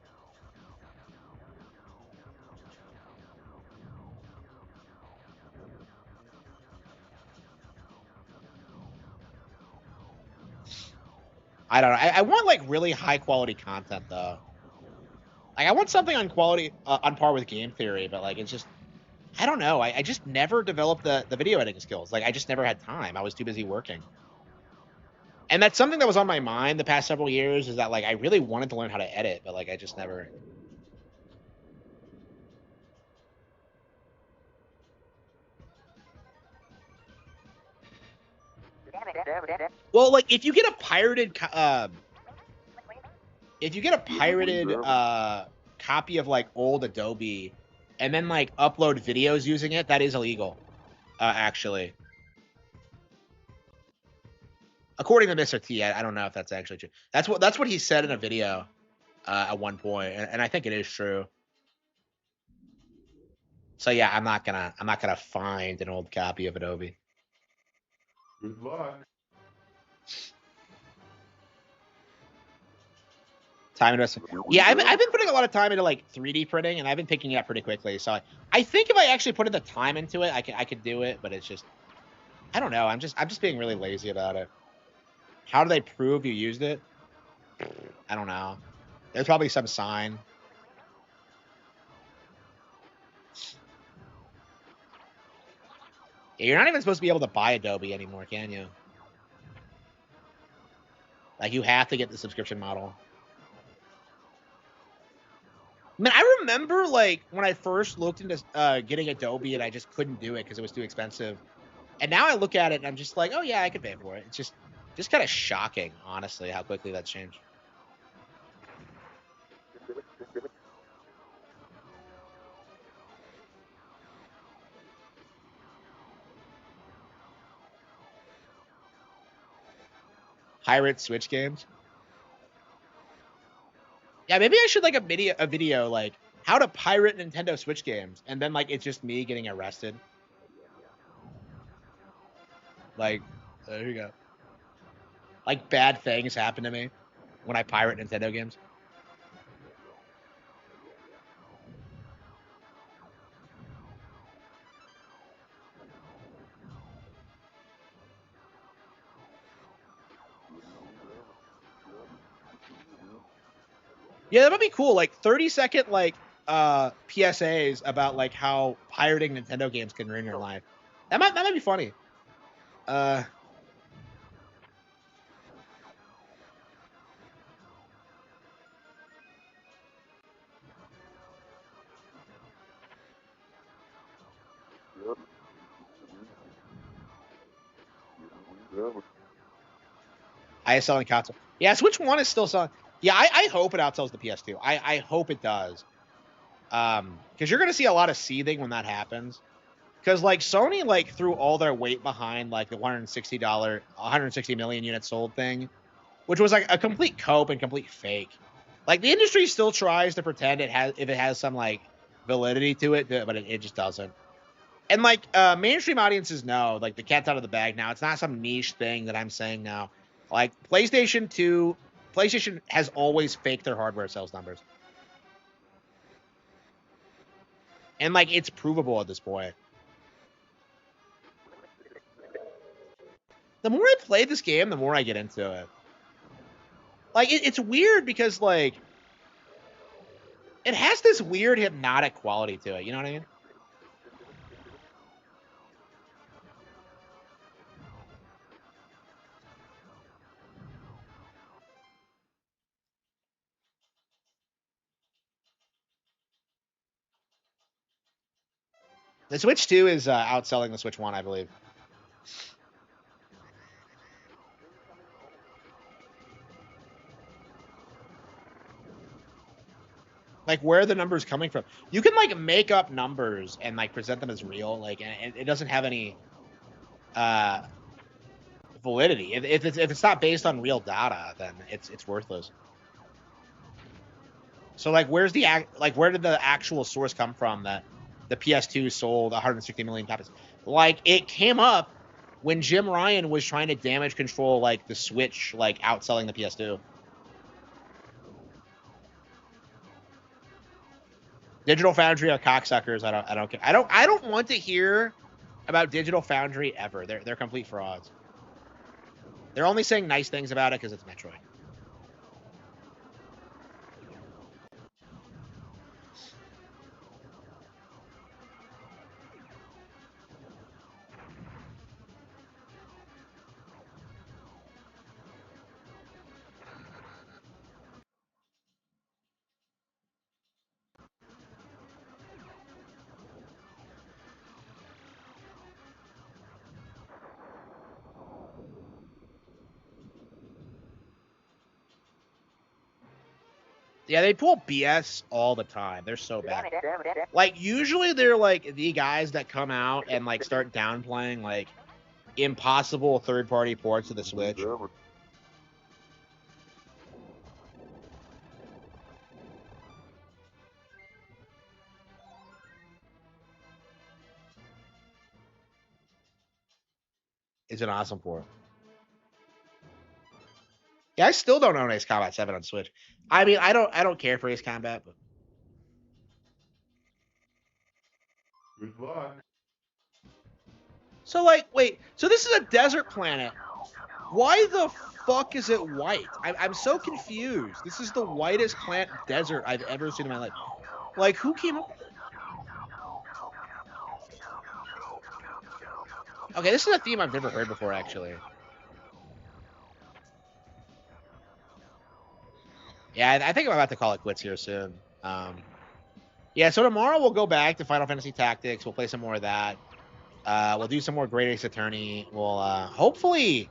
I don't know. I want like really high quality content though. Like I want something on quality on par with game theory, but like it's just I don't know. I just never developed the video editing skills. Like I just never had time. I was too busy working. And that's something that was on my mind the past several years, is that like I really wanted to learn how to edit, but like I just never. Well, like if you get a pirated copy of like old Adobe and then like upload videos using it, that is illegal. Actually. According to Mr. T, I don't know if that's actually true. That's what he said in a video at one point, and I think it is true. So yeah, I'm not gonna find an old copy of Adobe. Good luck. Time investment. Yeah, I've been putting a lot of time into like 3D printing, and I've been picking it up pretty quickly. So I think if I actually put in the time into it, I could do it. But it's just I don't know. I'm just being really lazy about it. How do they prove you used it? I don't know. There's probably some sign. Yeah, you're not even supposed to be able to buy Adobe anymore, can you? Like, you have to get the subscription model. Man, I remember, like, when I first looked into getting Adobe and I just couldn't do it because it was too expensive. And now I look at it and I'm just like, oh, yeah, I could pay for it. It's just kind of shocking, honestly, how quickly that's changed. Pirate Switch games? Yeah, maybe I should, like, a video, like, how to pirate Nintendo Switch games. And then, like, it's just me getting arrested. Like, there you go. Like, bad things happen to me when I pirate Nintendo games. Yeah, that might be cool. Like 30-second like PSAs about like how pirating Nintendo games can ruin your life. That might be funny. I selling console. Yeah, Switch 1 is still selling. Yeah, I hope it outsells the PS2. I hope it does. Because you're gonna see a lot of seething when that happens. Because like Sony like threw all their weight behind like the $160 million units sold thing, which was like a complete cope and complete fake. Like the industry still tries to pretend it has some like validity to it, but it just doesn't. And like mainstream audiences know, like the cat's out of the bag now. It's not some niche thing that I'm saying now. Like PlayStation has always faked their hardware sales numbers. And like it's provable at this point. The more I play this game, the more I get into it. Like it's weird because like it has this weird hypnotic quality to it. You know what I mean? The Switch 2 is outselling the Switch 1, I believe. Like, where are the numbers coming from? You can, like, make up numbers and, like, present them as real. Like, and it doesn't have any validity. If it's not based on real data, then it's worthless. So, like, where did the actual source come from that the PS2 sold 160 million copies? Like, it came up when Jim Ryan was trying to damage control, like, the Switch, like, outselling the PS2. Digital Foundry are cocksuckers. I don't care. I don't want to hear about Digital Foundry ever. They're complete frauds. They're only saying nice things about it because it's Metroid. Yeah, they pull BS all the time. They're so bad. Like, usually they're, like, the guys that come out and, like, start downplaying, like, impossible third-party ports of the Switch. It's an awesome port. Yeah, I still don't own Ace Combat 7 on Switch. I mean, I don't care for Ace Combat, but Good luck. so, like, wait, so this is a desert planet. Why the fuck is it white? I'm so confused. This is the whitest plant desert I've ever seen in my life. Like, who came up? Okay, this is a theme I've never heard before, actually. Yeah, I think I'm about to call it quits here soon. Yeah, so tomorrow we'll go back to Final Fantasy Tactics. We'll play some more of that. We'll do some more Great Ace Attorney. We'll hopefully,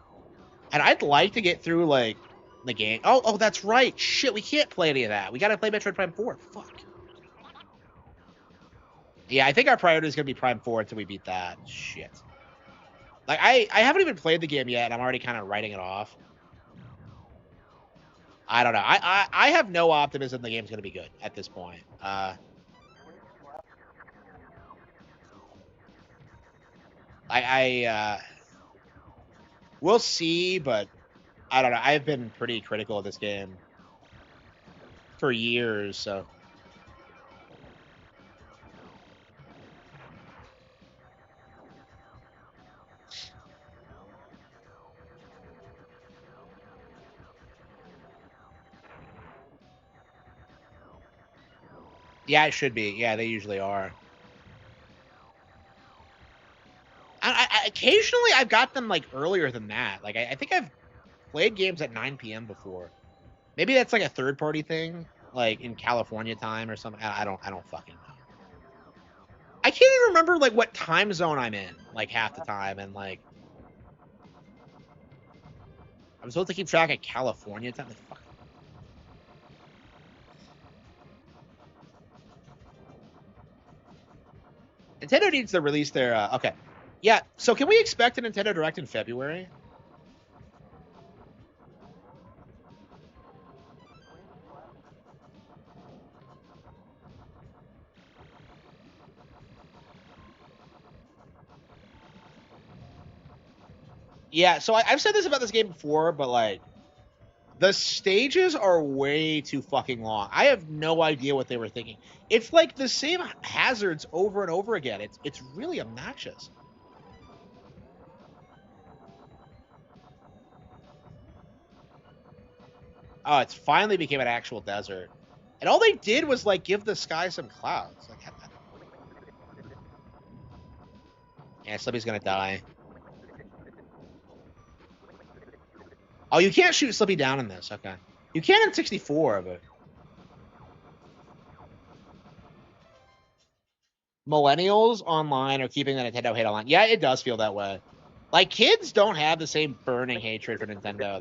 and I'd like to get through like the game. Oh, that's right. Shit, we can't play any of that. We gotta play Metroid Prime 4. Fuck. Yeah, I think our priority is gonna be Prime 4 until we beat that. Shit. Like I haven't even played the game yet, and I'm already kind of writing it off. I don't know. I have no optimism the game's gonna be good at this point. We'll see, but I don't know. I've been pretty critical of this game for years, so. Yeah, it should be. Yeah, they usually are. Occasionally, I've got them like earlier than that. Like, I think I've played games at 9 p.m. before. Maybe that's like a third-party thing, like in California time or something. I don't fucking know. I can't even remember like what time zone I'm in, like half the time, and like I'm supposed to keep track of California time. Like, fuck. Nintendo needs to release their okay. Yeah, so can we expect a Nintendo Direct in February? Yeah, so I've said this about this game before, but like the stages are way too fucking long. I have no idea what they were thinking. It's like the same hazards over and over again. It's really obnoxious. Oh, it's finally became an actual desert. And all they did was like give the sky some clouds. Like, yeah, Slippy's gonna die. Oh, you can't shoot Slippy down in this. Okay. You can in 64, but millennials online are keeping the Nintendo hate online. Yeah, it does feel that way. Like kids don't have the same burning hatred for Nintendo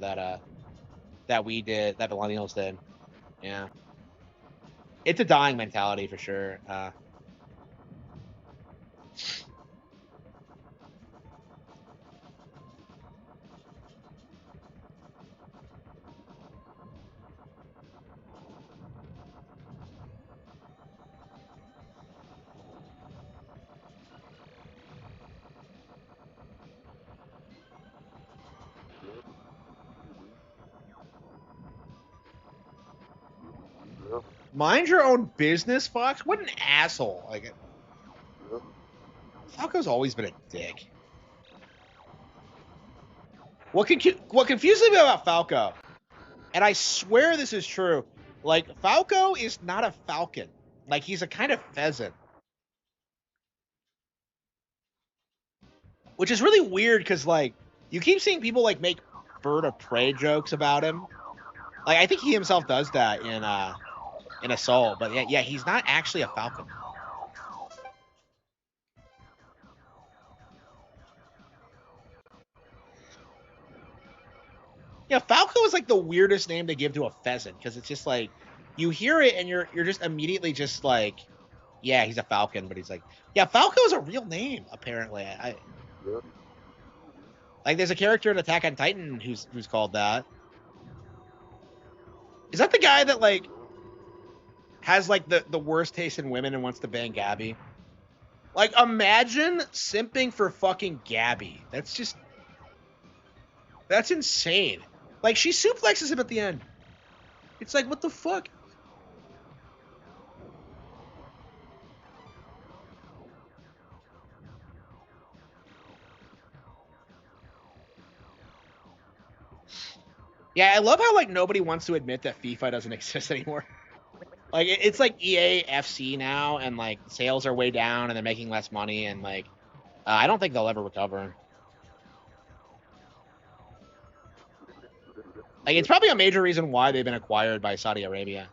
that we did, that millennials did. Yeah, it's a dying mentality for sure. Mind your own business, Fox. What an asshole! Like, Falco's always been a dick. What confuses me about Falco, and I swear this is true, like Falco is not a falcon. Like he's a kind of pheasant. Which is really weird because like you keep seeing people like make bird of prey jokes about him. Like I think he himself does that in Assault, but yeah, he's not actually a falcon. Yeah, Falco is like the weirdest name to give to a pheasant because it's just like you hear it and you're just immediately just like, yeah, he's a falcon, but he's like, yeah, Falco is a real name apparently. Like there's a character in Attack on Titan who's called that. Is that the guy that like has like the worst taste in women and wants to bang Gabby? Like imagine simping for fucking Gabby. That's insane. Like she suplexes him at the end. It's like what the fuck? Yeah, I love how like nobody wants to admit that FIFA doesn't exist anymore. Like it's like EA FC now, and like sales are way down, and they're making less money, and like I don't think they'll ever recover. Like it's probably a major reason why they've been acquired by Saudi Arabia.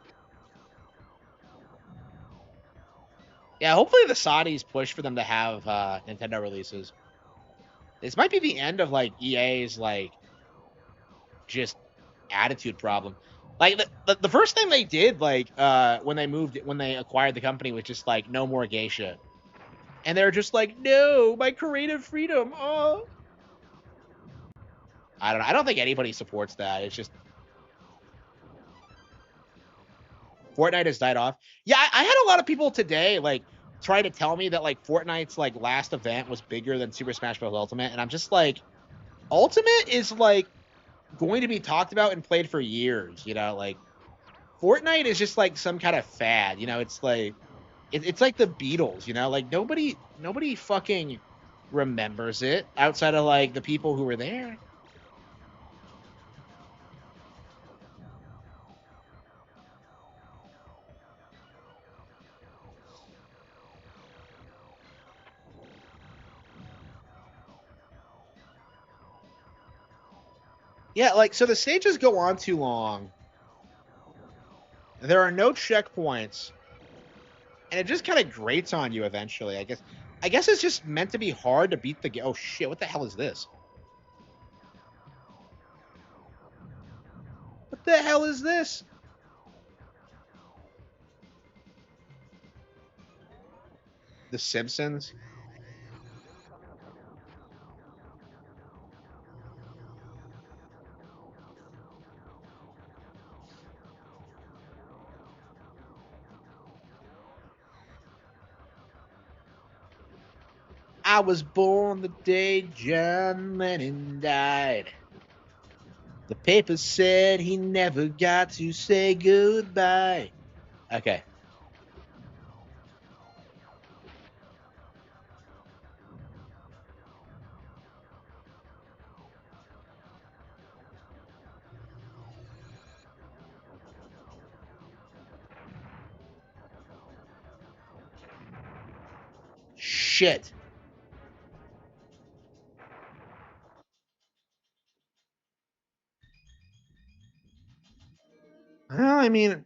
Yeah, hopefully the Saudis push for them to have Nintendo releases. This might be the end of like EA's like just attitude problem. Like the first thing they did, like when they acquired the company, was just like no more gay shit, and they're just like, no, my creative freedom. Oh, I don't know. I don't think anybody supports that. It's just Fortnite has died off. Yeah, I had a lot of people today like try to tell me that like Fortnite's like last event was bigger than Super Smash Bros. Ultimate, and I'm just like, Ultimate is like going to be talked about and played for years. You know, like Fortnite is just like some kind of fad. You know, it's like it's like the Beatles. You know, like nobody fucking remembers it outside of like the people who were there. Yeah, like so the stages go on too long. There are no checkpoints, and it just kind of grates on you eventually. I guess it's just meant to be hard to beat the game. Oh shit! What the hell is this? What the hell is this? The Simpsons? I was born the day John Lennon died. The paper said he never got to say goodbye. Okay. Shit. Well, I mean,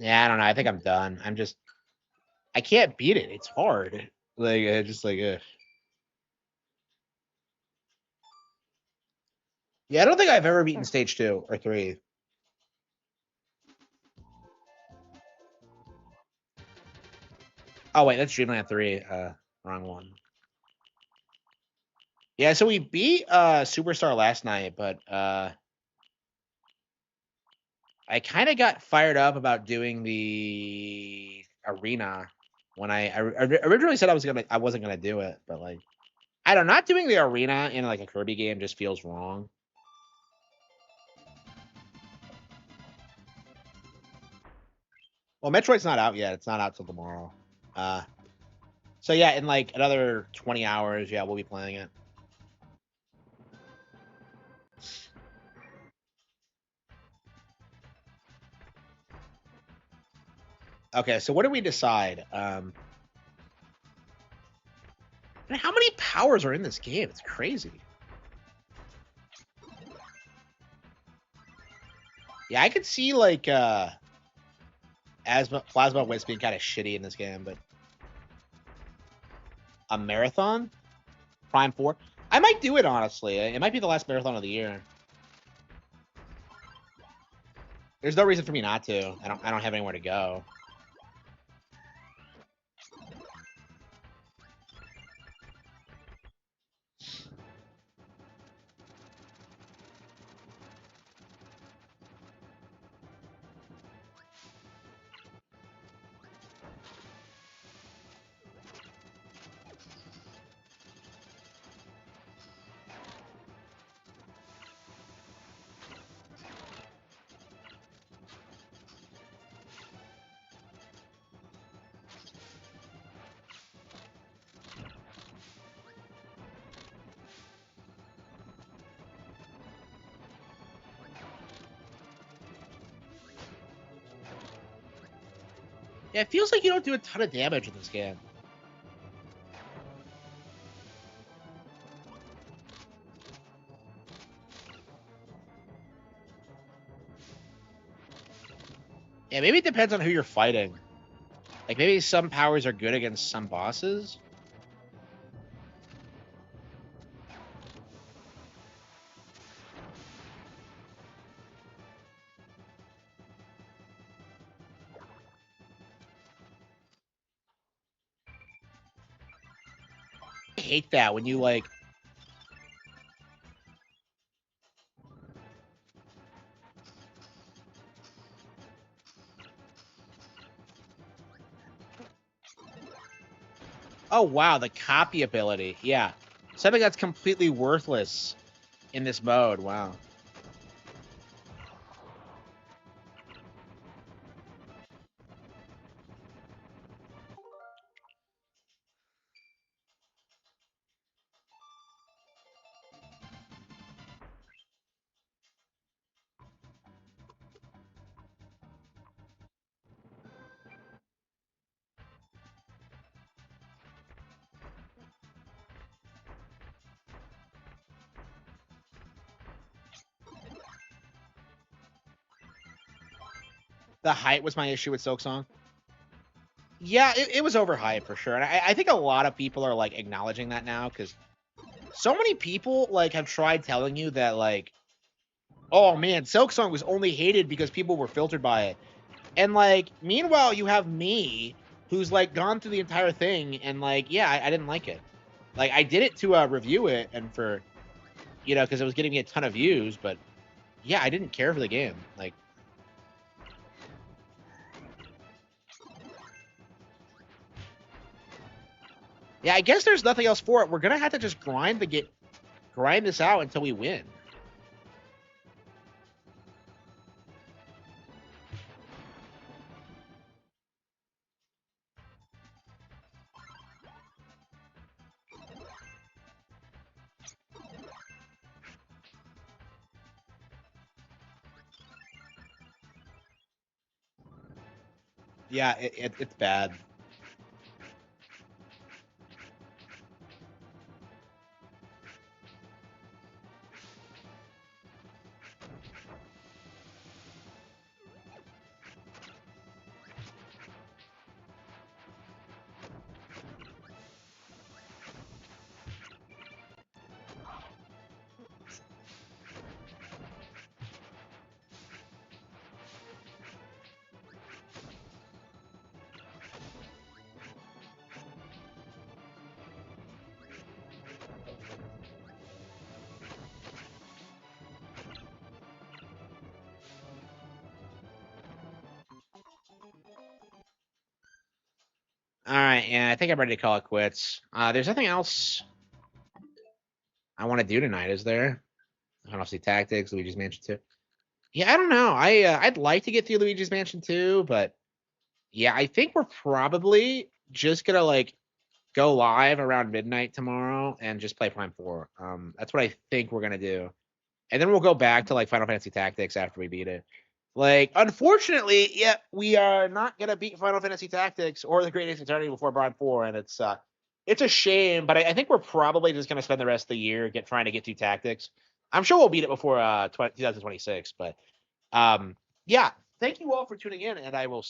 Yeah, I don't know. I think I'm done. I can't beat it. It's hard. Like, just like, yeah, I don't think I've ever beaten stage 2 or 3. Oh wait, that's Dreamland 3. Wrong one. Yeah, so we beat Superstar last night, but I kind of got fired up about doing the arena when I originally said I wasn't gonna do it, but like I don't know, not doing the arena in like a Kirby game just feels wrong. Well, Metroid's not out yet. It's not out till tomorrow. So yeah, in like another 20 hours, yeah, we'll be playing it. Okay, so what do we decide? And how many powers are in this game? It's crazy. Yeah, I could see like Plasma Wisp being kind of shitty in this game, but a marathon? Prime 4? I might do it, honestly. It might be the last marathon of the year. There's no reason for me not to. I don't have anywhere to go. Yeah, it feels like you don't do a ton of damage in this game. Yeah, maybe it depends on who you're fighting. Like, maybe some powers are good against some bosses. I hate that when you, like... Oh, wow, the copy ability. Yeah. Something that's completely worthless in this mode. Wow. The height was my issue with Silksong. Yeah, it was overhyped for sure. And I think a lot of people are, like, acknowledging that now, because so many people, like, have tried telling you that, like, oh, man, Silksong was only hated because people were filtered by it. And, like, meanwhile, you have me, who's, like, gone through the entire thing, and, like, yeah, I didn't like it. Like, I did it to review it, and for, you know, because it was getting me a ton of views, but, yeah, I didn't care for the game. Like, yeah, I guess there's nothing else for it. We're gonna have to just grind this out until we win. Yeah, it's bad. All right, yeah, I think I'm ready to call it quits. There's nothing else I want to do tonight, is there? I don't know, see Tactics, Luigi's Mansion 2. Yeah, I don't know. I'd like to get through Luigi's Mansion 2, but yeah, I think we're probably just gonna like go live around midnight tomorrow and just play Prime 4. That's what I think we're gonna do. And then we'll go back to like Final Fantasy Tactics after we beat it. Like, unfortunately, yeah, we are not gonna beat Final Fantasy Tactics or the Great Ace Attorney before Prime 4, and it's a shame. But I think we're probably just gonna spend the rest of the year trying to get to Tactics. I'm sure we'll beat it before 2026. But yeah, thank you all for tuning in, and I will